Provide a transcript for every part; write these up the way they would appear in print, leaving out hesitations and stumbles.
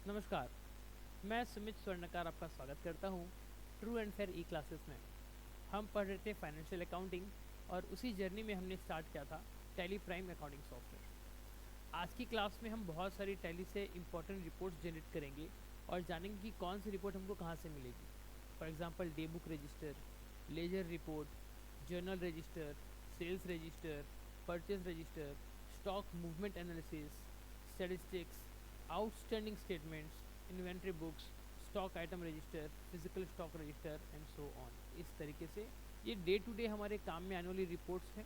नमस्कार। मैं सुमित स्वर्णकार आपका स्वागत करता हूँ true and fair E classes में। हम पढ़ रहे थे फाइनेंशियल अकाउंटिंग और उसी जर्नी में हमने स्टार्ट किया था टैली प्राइम अकाउंटिंग सॉफ्टवेयर। आज की क्लास में हम बहुत सारी टैली से इंपॉर्टेंट रिपोर्ट्स जनरेट करेंगे और जानेंगे कि कौन सी रिपोर्ट हमको कहाँ से मिलेगी। For example day book register, ledger report, journal register, sales register, purchase register, stock movement analysis, statistics, outstanding statements, inventory books, stock item register, physical stock register and so on. इस तरीके से ये day to day हमारे काम में आने वाली reports हैं,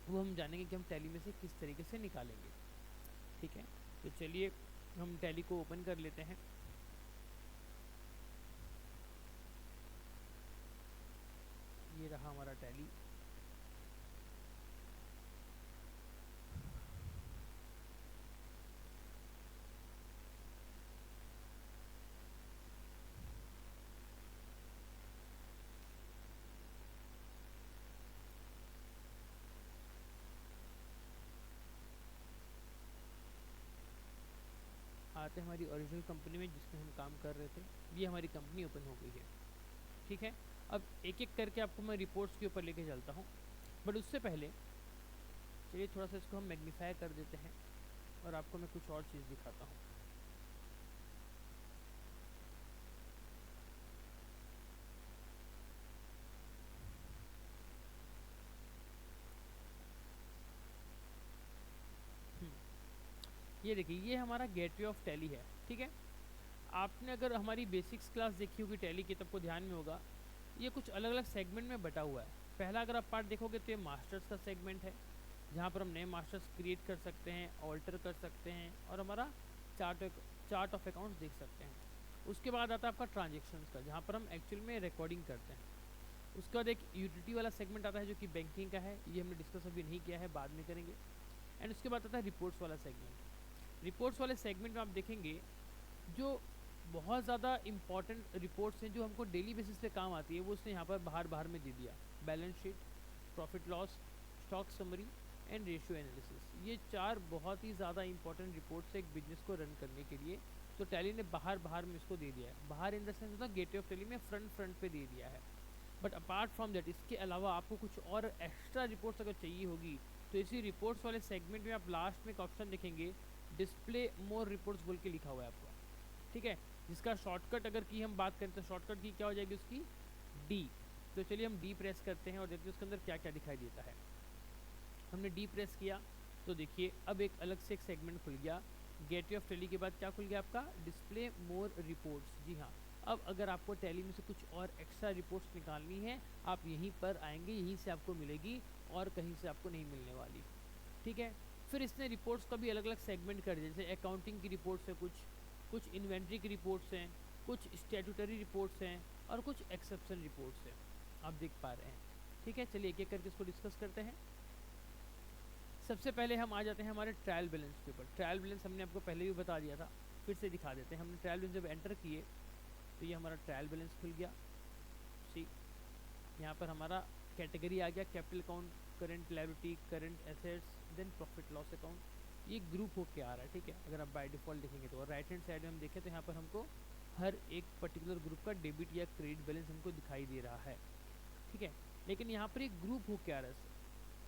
वो हम जानेंगे कि हम टैली में से किस तरीके से निकालेंगे। ठीक है, तो चलिए हम टैली को ओपन कर लेते हैं। ये रहा हमारा टैली। आते हैं हमारी ओरिजिनल कंपनी में जिसमें हम काम कर रहे थे। ये हमारी कंपनी ओपन हो गई है। ठीक है, अब एक एक करके आपको मैं रिपोर्ट्स के ऊपर लेके चलता हूँ, बट उससे पहले चलिए थोड़ा सा इसको हम मैग्नीफाई कर देते हैं और आपको मैं कुछ और चीज़ दिखाता हूँ। ये देखिए, ये हमारा गेटवे ऑफ टैली है। ठीक है, आपने अगर हमारी बेसिक्स क्लास देखी होगी टैली की तब को ध्यान में होगा ये कुछ अलग अलग सेगमेंट में बटा हुआ है। पहला अगर आप पार्ट देखोगे तो ये मास्टर्स का सेगमेंट है, जहाँ पर हम नए मास्टर्स क्रिएट कर सकते हैं, ऑल्टर कर सकते हैं और हमारा चार्ट ऑफ अकाउंट्स देख सकते हैं। उसके बाद आता है आपका ट्रांजेक्शन्स का, जहाँ पर हम एक्चुअल में रिकॉर्डिंग करते हैं। उसके बाद एक यूटिलिटी वाला सेगमेंट आता है जो कि बैंकिंग का है, ये हमने डिस्कस अभी नहीं किया है, बाद में करेंगे। एंड उसके बाद आता है रिपोर्ट्स वाला सेगमेंट। रिपोर्ट्स वाले सेगमेंट में आप देखेंगे जो बहुत ज़्यादा इंपॉर्टेंट रिपोर्ट्स हैं जो हमको डेली बेसिस पे काम आती है, वो उसने यहाँ पर बाहर बाहर में दे दिया। Balance sheet, profit loss, stock summary and ratio analysis, ये चार बहुत ही ज़्यादा इंपॉर्टेंट रिपोर्ट्स है एक बिजनेस को रन करने के लिए। तो टैली ने बाहर बाहर में इसको दे दिया है। बाहर इन द सेंस होता है गेटवे ऑफ टैली में फ्रंट पे दे दिया है। बट अपार्ट फ्रॉम दैट, इसके अलावा आपको कुछ और एक्स्ट्रा रिपोर्ट्स अगर चाहिए होगी तो इसी रिपोर्ट्स वाले सेगमेंट में आप लास्ट में एक ऑप्शन देखेंगे, डिस्प्ले मोर रिपोर्ट्स बोल के लिखा हुआ है आपको। ठीक है, जिसका शॉर्टकट अगर की हम बात करें तो शॉर्टकट की क्या हो जाएगी उसकी, डी। तो चलिए हम डी प्रेस करते हैं और देखते हैं उसके अंदर क्या क्या दिखाई देता है। हमने डी प्रेस किया तो देखिए अब एक अलग से एक सेगमेंट खुल गया। गेटवे ऑफ टैली के बाद क्या खुल गया आपका, डिस्प्ले मोर रिपोर्ट्स। जी हाँ, अब अगर आपको टैली में से कुछ और एक्स्ट्रा रिपोर्ट्स निकालनी है आप यहीं पर आएंगे, यहीं से आपको मिलेगी और कहीं से आपको नहीं मिलने वाली। ठीक है, फिर इसने रिपोर्ट्स का भी अलग अलग सेगमेंट कर दिया, जैसे अकाउंटिंग की रिपोर्ट्स है, कुछ इन्वेंट्री की रिपोर्ट्स हैं, कुछ स्टैट्यूटरी रिपोर्ट्स हैं और कुछ एक्सेप्शन रिपोर्ट्स हैं, आप देख पा रहे हैं। ठीक है, चलिए एक एक करके इसको डिस्कस करते हैं। सबसे पहले हम आ जाते हैं हमारे ट्रायल बैलेंस के ऊपर। ट्रायल बैलेंस हमने आपको पहले भी बता दिया था, फिर से दिखा देते हैं। हमने ट्रायल बैलेंस जब एंटर किए तो ये हमारा ट्रायल बैलेंस खुल गया। सी, यहाँ पर हमारा कैटेगरी आ गया, capital account, current liability, current assets, then profit loss account. ये ग्रुप होके आ रहा है। ठीक है, अगर आप बाय डिफॉल्ट देखेंगे तो राइट हैंड साइड में हम देखें तो यहाँ पर हमको हर एक पर्टिकुलर ग्रुप का डेबिट या क्रेडिट बैलेंस हमको दिखाई दे रहा है। ठीक है, लेकिन यहाँ पर एक ग्रुप होके आ रहा है।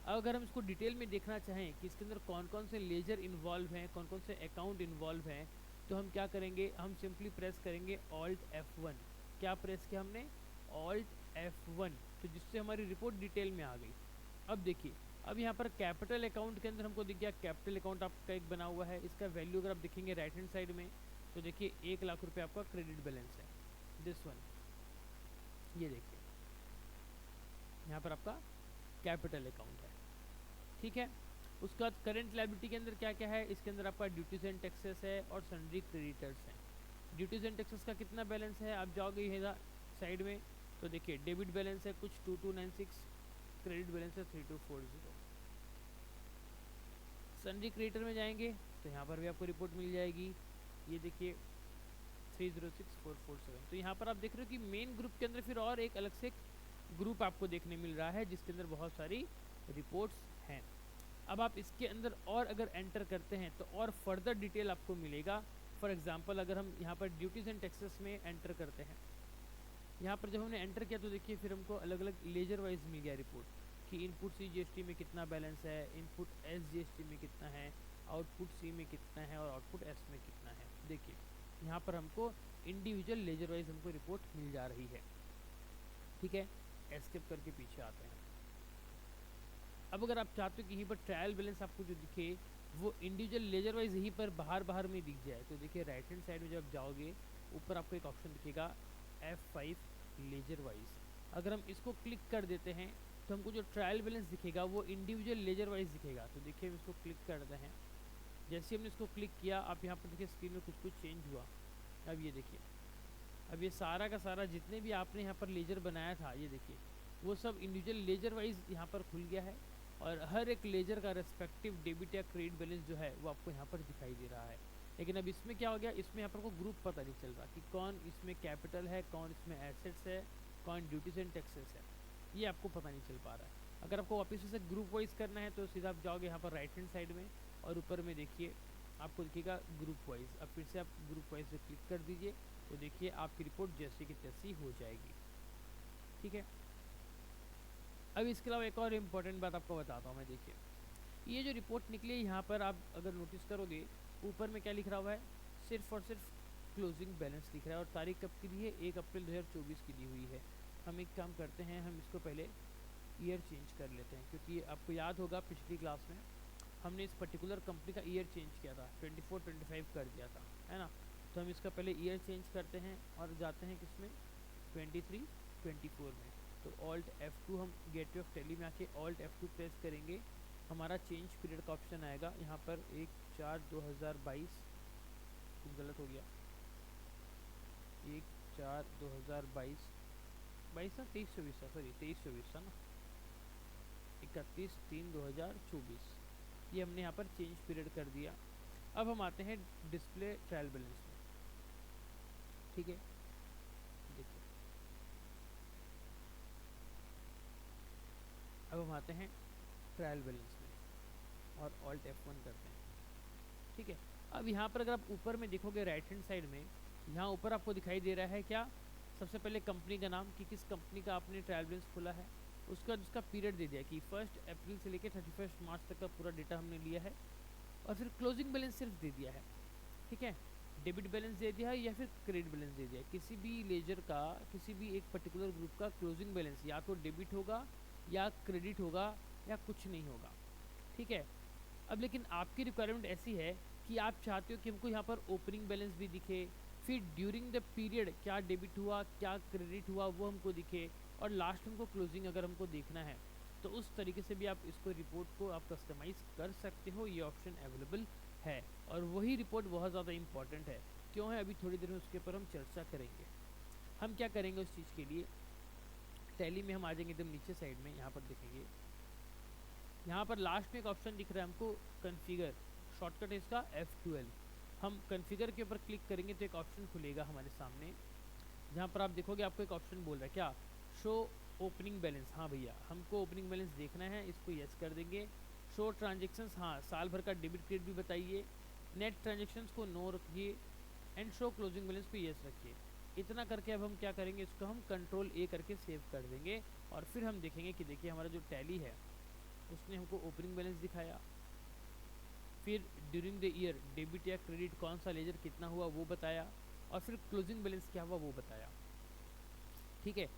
अब अगर हम इसको डिटेल में देखना चाहें कि इसके अंदर कौन कौन से लेजर इन्वॉल्व हैं, कौन कौन से अकाउंट इन्वॉल्व हैं, तो हम क्या करेंगे, हम सिंपली प्रेस करेंगे ऑल्ट F1। क्या प्रेस किया हमने, ऑल्ट F1, तो जिससे हमारी रिपोर्ट डिटेल में आ गई। अब देखिए, अब यहाँ पर कैपिटल अकाउंट के अंदर हमको दिख गया, कैपिटल अकाउंट आपका एक बना हुआ है। इसका वैल्यू अगर आप देखेंगे राइट हैंड साइड में तो देखिए 1 लाख रुपये आपका क्रेडिट बैलेंस है, दिस वन। ये देखिए यहाँ पर आपका कैपिटल अकाउंट है। ठीक है, उसके बाद करंट लायबिलिटी के अंदर क्या क्या है, इसके अंदर आपका ड्यूटीज एंड टैक्सेस है और सन्ड्री क्रेडिटर्स हैं। ड्यूटीज एंड टैक्सेस का कितना बैलेंस है, आप जाओगे यहाँ साइड में तो देखिए डेबिट बैलेंस है कुछ 2296, क्रेडिट बैलेंस है 3240। सन्ड्री क्रेडिटर में जाएंगे तो यहाँ पर भी आपको रिपोर्ट मिल जाएगी, ये देखिए 306447। तो यहाँ पर आप देख रहे हो कि मेन ग्रुप के अंदर फिर और एक अलग से ग्रुप आपको देखने मिल रहा है जिसके अंदर बहुत सारी रिपोर्ट्स हैं। अब आप इसके अंदर और अगर एंटर करते हैं तो और फर्दर डिटेल आपको मिलेगा फॉर एग्जांपल अगर हम यहाँ पर ड्यूटीज़ एंड टैक्सेस में एंटर करते हैं, यहाँ पर जब हमने एंटर किया तो देखिए फिर हमको अलग अलग लेजर वाइज मिल गया रिपोर्ट कि इनपुट सी जीएसटी में कितना बैलेंस है, इनपुट एस जीएसटी में कितना है, आउटपुट सी में कितना है और आउटपुट एस में कितना है। देखिए यहाँ पर हमको इंडिविजुअल लेजर वाइज हमको रिपोर्ट मिल जा रही है। ठीक है, एस्केप करके पीछे आते हैं। अब अगर आप चाहते हो कि यहीं पर ट्रायल बैलेंस आपको जो दिखे वो इंडिविजुअल लेजर वाइज यहीं पर बाहर में दिख जाए, तो देखिए राइट हैंड साइड में जब जाओगे ऊपर आपको एक ऑप्शन दिखेगा F5 लेजर वाइज। अगर हम इसको क्लिक कर देते हैं तो हमको जो ट्रायल बैलेंस दिखेगा वो इंडिविजुअल लेजर वाइज दिखेगा। तो देखिए हम इसको क्लिक करते हैं, जैसे हमने इसको क्लिक किया आप यहाँ पर देखिए स्क्रीन में कुछ चेंज हुआ। अब ये देखिए, अब ये सारा का सारा जितने भी आपने यहाँ पर लेजर बनाया था ये देखिए वो सब इंडिविजुअल लेजर वाइज यहाँ पर खुल गया है और हर एक लेजर का रेस्पेक्टिव डेबिट या क्रेडिट बैलेंस जो है वो आपको यहाँ पर दिखाई दे रहा है। लेकिन अब इसमें क्या हो गया, इसमें यहाँ पर को ग्रुप पता नहीं चल रहा कि कौन इसमें कैपिटल है, कौन इसमें एसेट्स है, कौन ड्यूटीज एंड टैक्सेस है, ये आपको पता नहीं चल पा रहा है। अगर आपको वापस से ग्रुप वाइज करना है तो सीधा आप जाओगे यहाँ पर राइट हैंड साइड में और ऊपर में देखिए आपको दिखेगा ग्रुप वाइज। अब फिर से आप ग्रुप वाइज पे क्लिक कर दीजिए तो देखिए आपकी रिपोर्ट जैसी की तैसी हो जाएगी। ठीक है, अब इसके अलावा एक और इम्पॉर्टेंट बात आपको बताता हूँ मैं। देखिए ये जो रिपोर्ट निकली है यहाँ पर आप अगर नोटिस करोगे ऊपर में क्या लिख रहा हुआ है, सिर्फ और सिर्फ क्लोजिंग बैलेंस लिख रहा है और तारीख कब की दी है, 1 अप्रैल 2024 की दी हुई है। हम एक काम करते हैं, हम इसको पहले ईयर चेंज कर लेते हैं क्योंकि आपको याद होगा पिछली क्लास में हमने इस पर्टिकुलर कंपनी का ईयर चेंज किया था, 24-25 कर दिया था, है ना। तो हम इसका पहले ईयर चेंज करते हैं और जाते हैं किसमें, 23-24 में। तो ऑल्ट F2 हम गेटवे ऑफ टैली में आके ऑल्ट F2 प्रेस करेंगे, हमारा चेंज पीरियड का ऑप्शन आएगा यहाँ पर 1/4/2022, कुछ गलत हो गया, 1/4/2022 22 ना 23-24 था, सॉरी 23-24 था ना, 31/3/2024, ये हमने यहाँ पर चेंज पीरियड कर दिया। अब हम आते हैं डिस्प्ले ट्रायल बैलेंस में। ठीक है, देखिए अब हम आते हैं ट्रायल बैलेंस में और ऑल्ट F1 करते हैं। ठीक है, अब यहाँ पर अगर आप ऊपर में देखोगे राइट हैंड साइड में, यहाँ ऊपर आपको दिखाई दे रहा है क्या, सबसे पहले कंपनी का नाम कि किस कंपनी का आपने ट्रायल बैलेंस खोला है, उसके बाद उसका पीरियड दे दिया कि 1 अप्रैल से लेकर 31 मार्च तक का पूरा डेटा हमने लिया है और फिर क्लोजिंग बैलेंस सिर्फ दे दिया है। ठीक है, डेबिट बैलेंस दे दिया है या फिर क्रेडिट बैलेंस दे दिया है। किसी भी लेजर का, किसी भी एक पर्टिकुलर ग्रुप का क्लोजिंग बैलेंस या तो डेबिट होगा या क्रेडिट होगा या कुछ नहीं होगा। ठीक है, अब लेकिन आपकी रिक्वायरमेंट ऐसी है कि आप चाहते हो कि हमको यहाँ पर ओपनिंग बैलेंस भी दिखे, फिर ड्यूरिंग द पीरियड क्या डेबिट हुआ क्या क्रेडिट हुआ वो हमको दिखे और लास्ट हमको क्लोजिंग अगर हमको देखना है तो उस तरीके से भी आप इसको रिपोर्ट को आप कस्टमाइज़ कर सकते हो, ये ऑप्शन अवेलेबल है। और वही रिपोर्ट बहुत ज़्यादा इंपॉर्टेंट है, क्यों है अभी थोड़ी देर में उसके ऊपर हम चर्चा करेंगे। हम क्या करेंगे उस चीज़ के लिए, टैली में हम आ जाएंगे एकदम नीचे साइड में, यहाँ पर देखेंगे यहाँ पर लास्ट में एक ऑप्शन दिख रहा है हमको कन्फिगर, शॉर्टकट है इसका F12। हम कन्फिगर के ऊपर क्लिक करेंगे तो एक ऑप्शन खुलेगा हमारे सामने, जहाँ पर आप देखोगे आपको एक ऑप्शन बोल रहा है क्या, शो ओपनिंग बैलेंस। हाँ भैया हमको ओपनिंग बैलेंस देखना है, इसको यस कर देंगे। शो ट्रांजेक्शन्स, हाँ साल भर का डेबिट क्रेडिट भी बताइए। नेट ट्रांजेक्शन्स को नो रखिए एंड शो क्लोजिंग बैलेंस को यस रखिए। इतना करके अब हम क्या करेंगे, इसको हम कंट्रोल A करके सेव कर देंगे और फिर हम देखेंगे कि देखिए हमारा जो टैली है उसने हमको ओपनिंग बैलेंस दिखाया, फिर ड्यूरिंग द ईयर डेबिट या क्रेडिट कौन सा लेजर कितना हुआ वो बताया और फिर क्लोजिंग बैलेंस क्या हुआ वो बताया। ठीक है,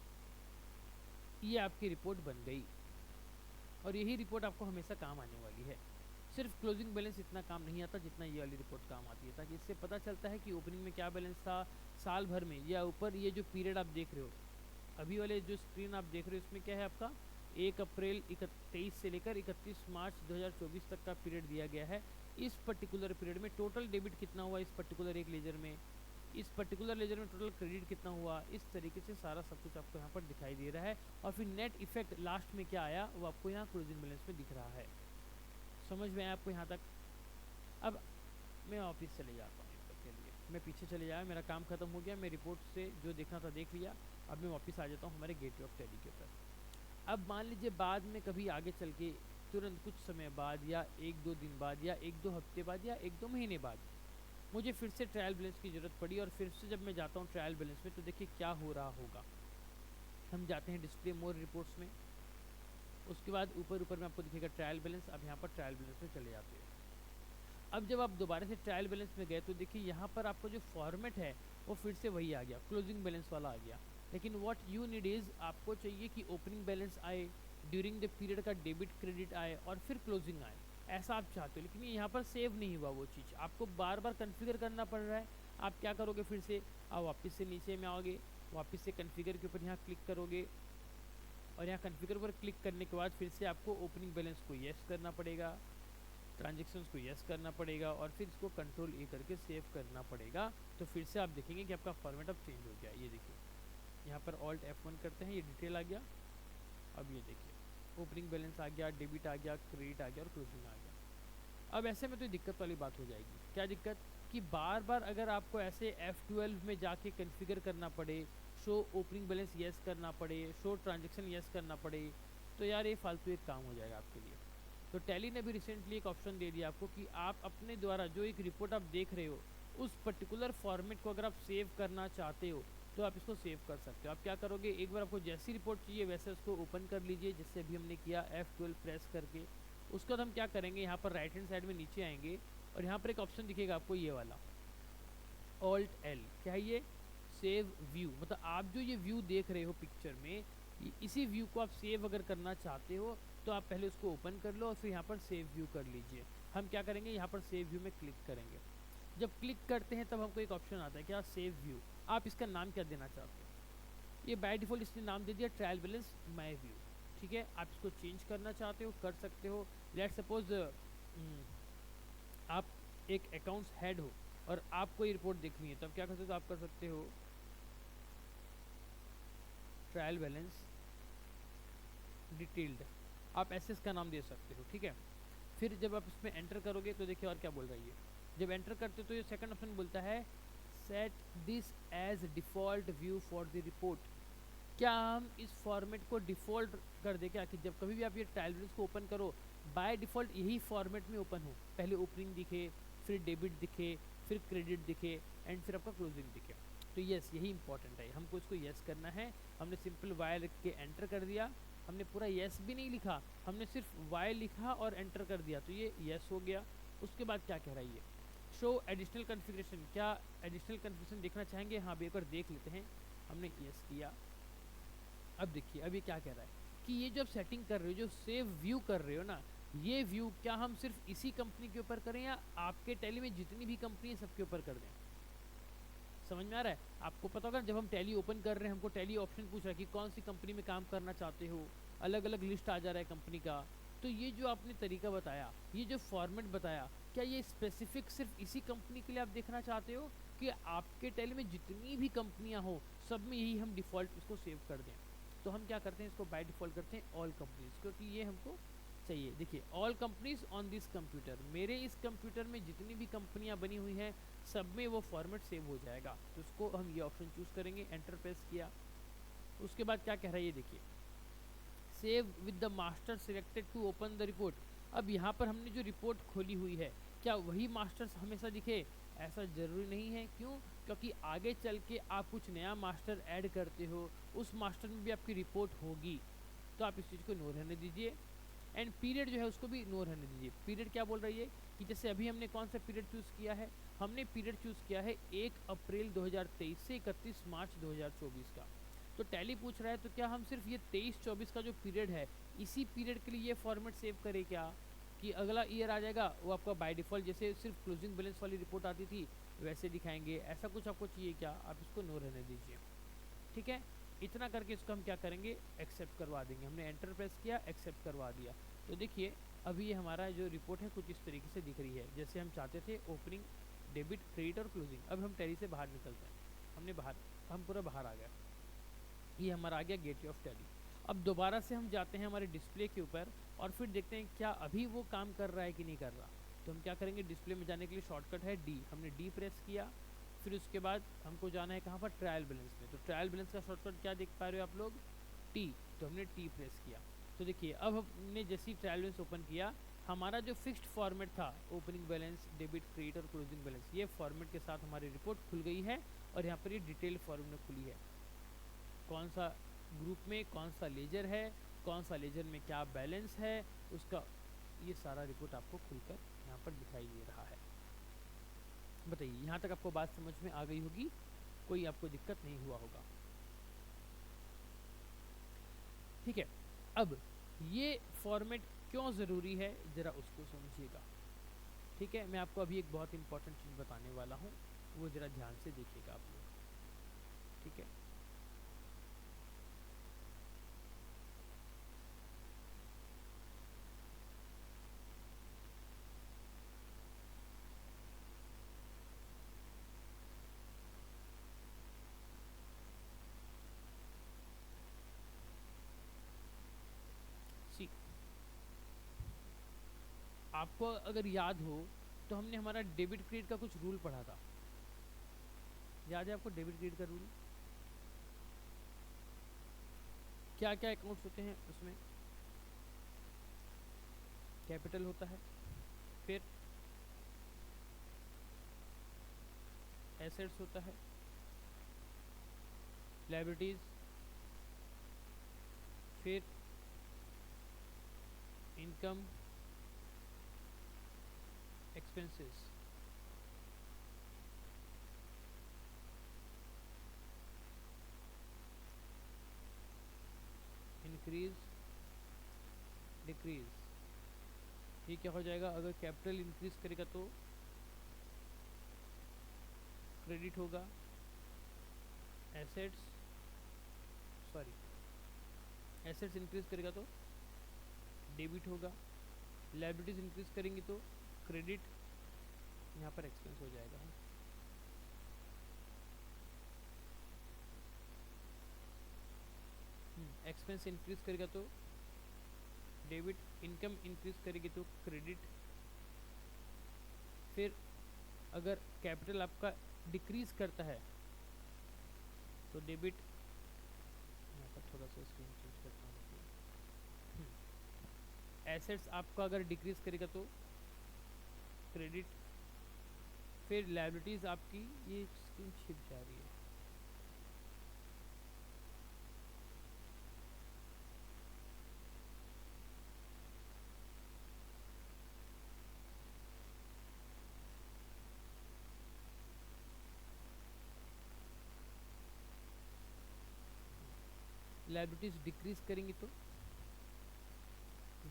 ये आपकी रिपोर्ट बन गई और यही रिपोर्ट आपको हमेशा काम आने वाली है। सिर्फ क्लोजिंग बैलेंस इतना काम नहीं आता जितना ये वाली रिपोर्ट काम आती है, ताकि इससे पता चलता है कि ओपनिंग में क्या बैलेंस था साल भर में, या ऊपर ये जो पीरियड आप देख रहे हो, अभी वाले जो स्क्रीन आप देख रहे हो इसमें क्या है आपका 1 अप्रैल 23 से लेकर 31 मार्च 2024 तक का पीरियड दिया गया है। इस पर्टिकुलर पीरियड में टोटल डेबिट कितना हुआ इस पर्टिकुलर एक लेजर में, इस पर्टिकुलर लेजर में टोटल क्रेडिट कितना हुआ, इस तरीके से सारा सब कुछ आपको यहाँ पर दिखाई दे रहा है। और फिर नेट इफेक्ट लास्ट में क्या आया वो आपको यहाँ क्लोजिंग बैलेंस में दिख रहा है। समझ में आया आपको यहाँ तक। अब मैं ऑफिस चले जाता हूँ, के लिए मैं पीछे चले जाया, मेरा काम खत्म हो गया, मैं रिपोर्ट से जो देखना था देख लिया। अब मैं वापस आ जाता हूँ हमारे गेटवे ऑफ टैली के ऊपर। अब मान लीजिए बाद में कभी आगे चल के तुरंत कुछ समय बाद या 1-2 दिन बाद या 1-2 हफ्ते बाद या 1-2 महीने बाद मुझे फिर से ट्रायल बैलेंस की ज़रूरत पड़ी और फिर से जब मैं जाता हूँ ट्रायल बैलेंस में तो देखिए क्या हो रहा होगा। हम जाते हैं डिस्प्ले मोर रिपोर्ट्स में, उसके बाद ऊपर ऊपर में आपको दिखेगा ट्रायल बैलेंस। अब यहाँ पर ट्रायल बैलेंस में चले जाते हैं। अब जब आप दोबारा से ट्रायल बैलेंस में गए तो देखिए यहाँ पर आपको जो फॉर्मेट है वो फिर से वही आ गया, क्लोजिंग बैलेंस वाला आ गया। लेकिन व्हाट यू नीड इज़, आपको चाहिए कि ओपनिंग बैलेंस आए, ड्यूरिंग द पीरियड का डेबिट क्रेडिट आए और फिर क्लोजिंग आए, ऐसा आप चाहते हो। लेकिन ये यहाँ पर सेव नहीं हुआ वो चीज़, आपको बार बार कन्फिगर करना पड़ रहा है। आप क्या करोगे, फिर से आप वापस से नीचे में आओगे, वापस से कन्फिगर के ऊपर यहाँ क्लिक करोगे और यहाँ कन्फिगर पर क्लिक करने के बाद फिर से आपको ओपनिंग बैलेंस को येस करना पड़ेगा, ट्रांजेक्शन्स को येस करना पड़ेगा और फिर इसको कंट्रोल ए करके सेव करना पड़ेगा। तो फिर से आप देखेंगे कि आपका फॉर्मेट अब चेंज हो गया। ये देखिए यहाँ पर ऑल्ट F1 करते हैं, ये डिटेल आ गया। अब ये देखिए ओपनिंग बैलेंस आ गया, डेबिट आ गया, क्रेडिट आ गया और क्लोजिंग आ गया। अब ऐसे में तो दिक्कत वाली बात हो जाएगी। क्या दिक्कत, कि बार बार अगर आपको ऐसे F12 में जाके कन्फिगर करना पड़े, शो ओपनिंग बैलेंस येस करना पड़े, शो ट्रांजेक्शन येस करना पड़े, तो यार ये फालतू एक काम हो जाएगा आपके लिए। तो टैली ने भी रिसेंटली एक ऑप्शन दे दिया आपको कि आप अपने द्वारा जो एक रिपोर्ट आप देख रहे हो उस पर्टिकुलर फॉर्मेट को अगर आप सेव करना चाहते हो तो आप इसको सेव कर सकते हो। आप क्या करोगे, एक बार आपको जैसी रिपोर्ट चाहिए वैसे उसको ओपन कर लीजिए, जिससे अभी हमने किया F12 प्रेस करके। उसके बाद हम क्या करेंगे, यहाँ पर राइट हैंड साइड में नीचे आएंगे और यहाँ पर एक ऑप्शन दिखेगा आपको ये वाला ऑल्ट L, क्या है ये, सेव व्यू। मतलब आप जो ये व्यू देख रहे हो पिक्चर में, इसी व्यू को आप सेव अगर करना चाहते हो तो आप पहले उसको ओपन कर लो और फिर यहाँ पर सेव व्यू कर लीजिए। हम क्या करेंगे, यहाँ पर सेव व्यू में क्लिक करेंगे। जब क्लिक करते हैं तब हमको एक ऑप्शन आता है क्या, सेव व्यू। आप इसका नाम क्या देना चाहते हो, ये बाय डिफ़ॉल्ट इसने नाम दे दिया ट्रायल बैलेंस माय व्यू। ठीक है, आप इसको चेंज करना चाहते हो कर सकते हो। लेट सपोज आप एक अकाउंट्स हेड हो और आपको ये रिपोर्ट देखनी है, तो आप क्या कर सकते हो, आप कर सकते हो ट्रायल बैलेंस डिटेल्ड, आप ऐसे इसका नाम दे सकते हो। ठीक है, फिर जब आप इसमें एंटर करोगे तो देखिए और क्या बोल रही है। जब एंटर करते हो तो ये सेकंड ऑप्शन बोलता है set this as default view for the report. क्या हम इस फॉर्मेट को डिफ़ॉल्ट कर दे क्या, कि जब कभी भी आप ये ट्रायल बैलेंस को ओपन करो बाय डिफ़ॉल्ट यही फॉर्मेट में ओपन हो, पहले ओपनिंग दिखे, फिर डेबिट दिखे, फिर क्रेडिट दिखे एंड फिर आपका क्लोजिंग दिखे। तो यस यही इंपॉर्टेंट है, हमको इसको यस करना है। हमने सिंपल वाई लिख के एंटर कर दिया, हमने पूरा यस भी नहीं लिखा, हमने सिर्फ वाई लिखा और एंटर कर दिया, तो ये यस हो गया। उसके बाद क्या कह रहा है ये, शो एडिशनल कन्फिग्रेशन, क्या एडिशनल कन्फिग्रेशन देखना चाहेंगे, हाँ एक बार देख लेते हैं। हमने यस किया। अब देखिए अभी क्या कह रहा है कि ये जो आप सेटिंग कर रहे हो, जो सेव व्यू कर रहे हो ना, ये व्यू क्या हम सिर्फ इसी कंपनी के ऊपर करें या आपके टैली में जितनी भी कंपनी है सबके ऊपर कर दें। समझ में आ रहा है, आपको पता होगा जब हम टैली ओपन कर रहे हैं हमको टैली ऑप्शन पूछ रहा है कि कौन सी कंपनी में काम करना चाहते हो, अलग अलग लिस्ट आ जा रहा है कंपनी का। तो ये जो आपने तरीका बताया, ये जो फॉर्मेट बताया, क्या ये स्पेसिफिक सिर्फ इसी कंपनी के लिए आप देखना चाहते हो कि आपके टैली में जितनी भी कंपनियां हो सब में यही हम डिफ़ॉल्ट इसको सेव कर दें। तो हम क्या करते हैं, इसको बाय डिफ़ॉल्ट करते हैं ऑल कंपनीज, क्योंकि ये हमको चाहिए। देखिए all companies on this computer, मेरे इस कंप्यूटर में जितनी भी कंपनियां बनी हुई हैं सब में वो फॉर्मेट सेव हो जाएगा। तो उसको हम ये ऑप्शन चूज़ करेंगे, एंटर प्रेस किया। उसके बाद क्या कह रहा है ये देखिए, save with the master selected to open the report. अब यहाँ पर हमने जो रिपोर्ट खोली हुई है क्या वही मास्टर्स हमेशा दिखे, ऐसा ज़रूरी नहीं है। क्यों, क्योंकि आगे चल के आप कुछ नया मास्टर ऐड करते हो, उस मास्टर में भी आपकी रिपोर्ट होगी, तो आप इस चीज़ को नो रहने दीजिए। एंड पीरियड जो है उसको भी नो रहने दीजिए। पीरियड क्या बोल रही है कि जैसे अभी हमने कौन सा पीरियड चूज़ किया है, हमने पीरियड चूज़ किया है 1 अप्रैल 2023 से 31 मार्च 2024 का। तो टैली पूछ रहा है तो क्या हम सिर्फ ये 23-24 का जो पीरियड है इसी पीरियड के लिए ये फॉर्मेट सेव करें क्या, कि अगला ईयर आ जाएगा वो आपका बाय डिफ़ॉल्ट जैसे सिर्फ क्लोजिंग बैलेंस वाली रिपोर्ट आती थी वैसे दिखाएंगे, ऐसा कुछ आपको चाहिए क्या, आप इसको नो रहने दीजिए। ठीक है, इतना करके इसको हम क्या करेंगे, एक्सेप्ट करवा देंगे। हमने एंटर प्रेस किया, एक्सेप्ट करवा दिया। तो देखिए अभी ये हमारा जो रिपोर्ट है कुछ इस तरीके से दिख रही है जैसे हम चाहते थे, ओपनिंग, डेबिट, क्रेडिट और क्लोजिंग। अब हम टैली से बाहर निकलते हैं, हम पूरा बाहर आ गए, ये हमारा आ गया गेटवे ऑफ टैली। अब दोबारा से हम जाते हैं हमारे डिस्प्ले के ऊपर और फिर देखते हैं क्या अभी वो काम कर रहा है कि नहीं कर रहा। तो हम क्या करेंगे, डिस्प्ले में जाने के लिए शॉर्टकट है डी, हमने डी प्रेस किया। फिर उसके बाद हमको जाना है कहाँ पर, ट्रायल बैलेंस में। तो ट्रायल बैलेंस का शॉर्टकट क्या देख पा रहे हो आप लोग, टी, तो हमने टी प्रेस किया। तो देखिए अब हमने जैसे ही ट्रायल बैलेंस ओपन किया हमारा जो फिक्स्ड फॉर्मेट था ओपनिंग बैलेंस, डेबिट, क्रेडिट और क्लोजिंग बैलेंस, ये फॉर्मेट के साथ हमारी रिपोर्ट खुल गई है और यहाँ पर ये डिटेल फॉर्म में खुली है। कौन सा ग्रुप में कौन सा लेजर है, कौन सा लेजर में क्या बैलेंस है, उसका ये सारा रिपोर्ट आपको खुलकर यहाँ पर दिखाई दे रहा है। बताइए यहाँ तक आपको बात समझ में आ गई होगी, कोई आपको दिक्कत नहीं हुआ होगा। ठीक है, अब ये फॉर्मेट क्यों ज़रूरी है ज़रा उसको समझिएगा। ठीक है, मैं आपको अभी एक बहुत इंपॉर्टेंट चीज़ बताने वाला हूँ, वो ज़रा ध्यान से देखिएगा आप लोग। ठीक है, सी आपको अगर याद हो तो हमने हमारा डेबिट क्रेडिट का कुछ रूल पढ़ा था, याद है आपको डेबिट क्रेडिट का रूल? क्या क्या अकाउंट्स होते हैं उसमें? कैपिटल होता है, फिर एसेट्स होता है, लायबिलिटीज, फिर इनकम, एक्सपेंसेस। Increase, decrease. ये क्या हो जाएगा? अगर कैपिटल इंक्रीज करेगा तो क्रेडिट होगा, एसेट्स सॉरी एसेट्स इंक्रीज करेगा तो डेबिट होगा, लायबिलिटीज इंक्रीज करेंगी तो क्रेडिट, यहाँ पर एक्सपेंस हो जाएगा। एक्सपेंस इंक्रीज करेगा तो डेबिट, इनकम इंक्रीज करेगी तो क्रेडिट, फिर अगर कैपिटल आपका डिक्रीज करता है तो डेबिट। यहाँ पर थोड़ा सा स्क्रीन चेंज करता हूँ। एसेट्स आपका अगर डिक्रीज करेगा तो क्रेडिट, फिर लायबिलिटीज आपकी, ये स्क्रीन छिप जा रही है, लायबिलिटीज डिक्रीज करेंगी तो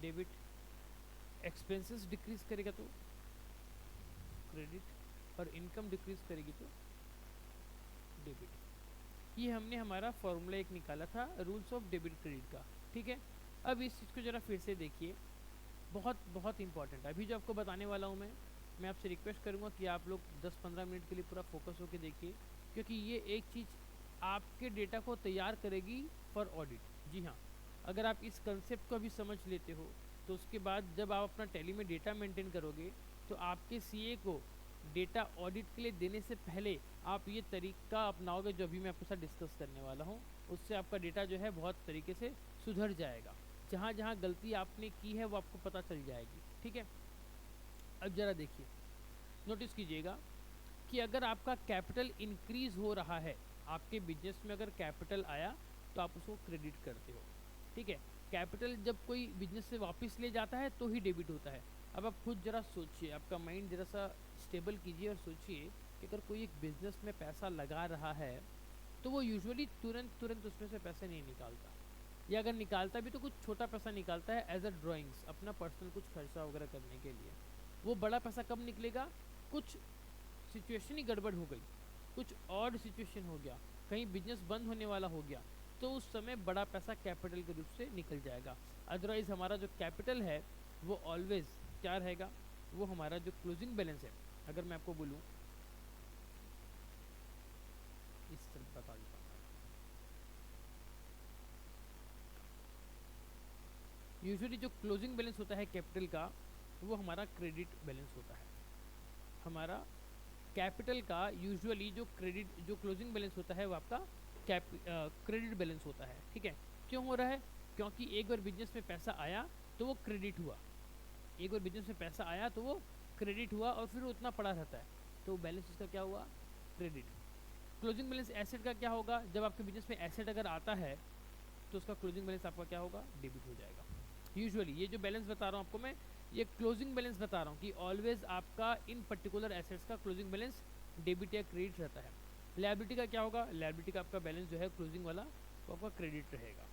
डेबिट, एक्सपेंसेस डिक्रीज करेगा तो क्रेडिट और इनकम डिक्रीज करेगी तो डेबिट। ये हमने हमारा फॉर्मूला एक निकाला था रूल्स ऑफ डेबिट क्रेडिट का। ठीक है, अब इस चीज़ को ज़रा फिर से देखिए, बहुत बहुत इंपॉर्टेंट है। अभी जो आपको बताने वाला हूँ मैं आपसे रिक्वेस्ट करूँगा कि आप लोग 10-15 मिनट के लिए पूरा फोकस होकर देखिए, क्योंकि ये एक चीज़ आपके डेटा को तैयार करेगी फॉर ऑडिट। जी हाँ, अगर आप इस कंसेप्ट को अभी समझ लेते हो तो उसके बाद जब आप अपना टैली में डेटा मेंटेन करोगे तो आपके सीए को डेटा ऑडिट के लिए देने से पहले आप ये तरीका अपनाओगे जो अभी मैं आपके साथ डिस्कस करने वाला हूँ। उससे आपका डेटा जो है बहुत तरीके से सुधर जाएगा, जहाँ जहाँ गलती आपने की है वो आपको पता चल जाएगी। ठीक है, अब ज़रा देखिए, नोटिस कीजिएगा कि अगर आपका कैपिटल इंक्रीज हो रहा है, आपके बिजनेस में अगर कैपिटल आया तो आप उसको क्रेडिट करते हो। ठीक है, कैपिटल जब कोई बिजनेस से वापस ले जाता है तो ही डेबिट होता है। अब आप खुद ज़रा सोचिए, आपका माइंड ज़रा सा स्टेबल कीजिए और सोचिए कि अगर कोई एक बिजनेस में पैसा लगा रहा है तो वो यूजुअली तुरंत तुरंत उसमें से पैसे नहीं निकालता, या अगर निकालता भी तो कुछ छोटा पैसा निकालता है एज अ ड्राइंग्स, अपना पर्सनल कुछ खर्चा वगैरह करने के लिए। वो बड़ा पैसा कब निकलेगा? कुछ सिचुएशन ही गड़बड़ हो गई, कुछ और सिचुएशन हो गया, कहीं बिजनेस बंद होने वाला हो गया, तो उस समय बड़ा पैसा कैपिटल के रूप से निकल जाएगा। अदरवाइज हमारा जो कैपिटल है वो ऑलवेज क्या रहेगा? वो हमारा जो क्लोजिंग बैलेंस है, अगर मैं आपको बोलूँ इस तरह बता देता हूँ, यूजुअली जो क्लोजिंग बैलेंस होता है कैपिटल का वो हमारा क्रेडिट बैलेंस होता है। हमारा कैपिटल का यूजुअली जो क्लोजिंग बैलेंस होता है वो आपका क्रेडिट बैलेंस होता है। ठीक है, क्यों हो रहा है? क्योंकि एक बार बिजनेस में पैसा आया तो वो क्रेडिट हुआ, एक बार बिजनेस में पैसा आया तो वो क्रेडिट हुआ और फिर उतना पड़ा रहता है, तो बैलेंस उसका क्या हुआ, क्रेडिट। क्लोजिंग बैलेंस एसेट का क्या होगा, जब आपके बिजनेस में एसेट अगर आता है तो उसका क्लोजिंग बैलेंस आपका क्या होगा, डेबिट हो जाएगा। यूजुअली ये जो बैलेंस बता रहा हूँ आपको मैं, ये क्लोजिंग बैलेंस बता रहा हूँ कि ऑलवेज आपका इन पर्टिकुलर एसेट्स का क्लोजिंग बैलेंस डेबिट या क्रेडिट रहता है। लायबिलिटी का क्या होगा, लायबिलिटी का आपका बैलेंस जो है क्लोजिंग वाला वो आपका क्रेडिट रहेगा।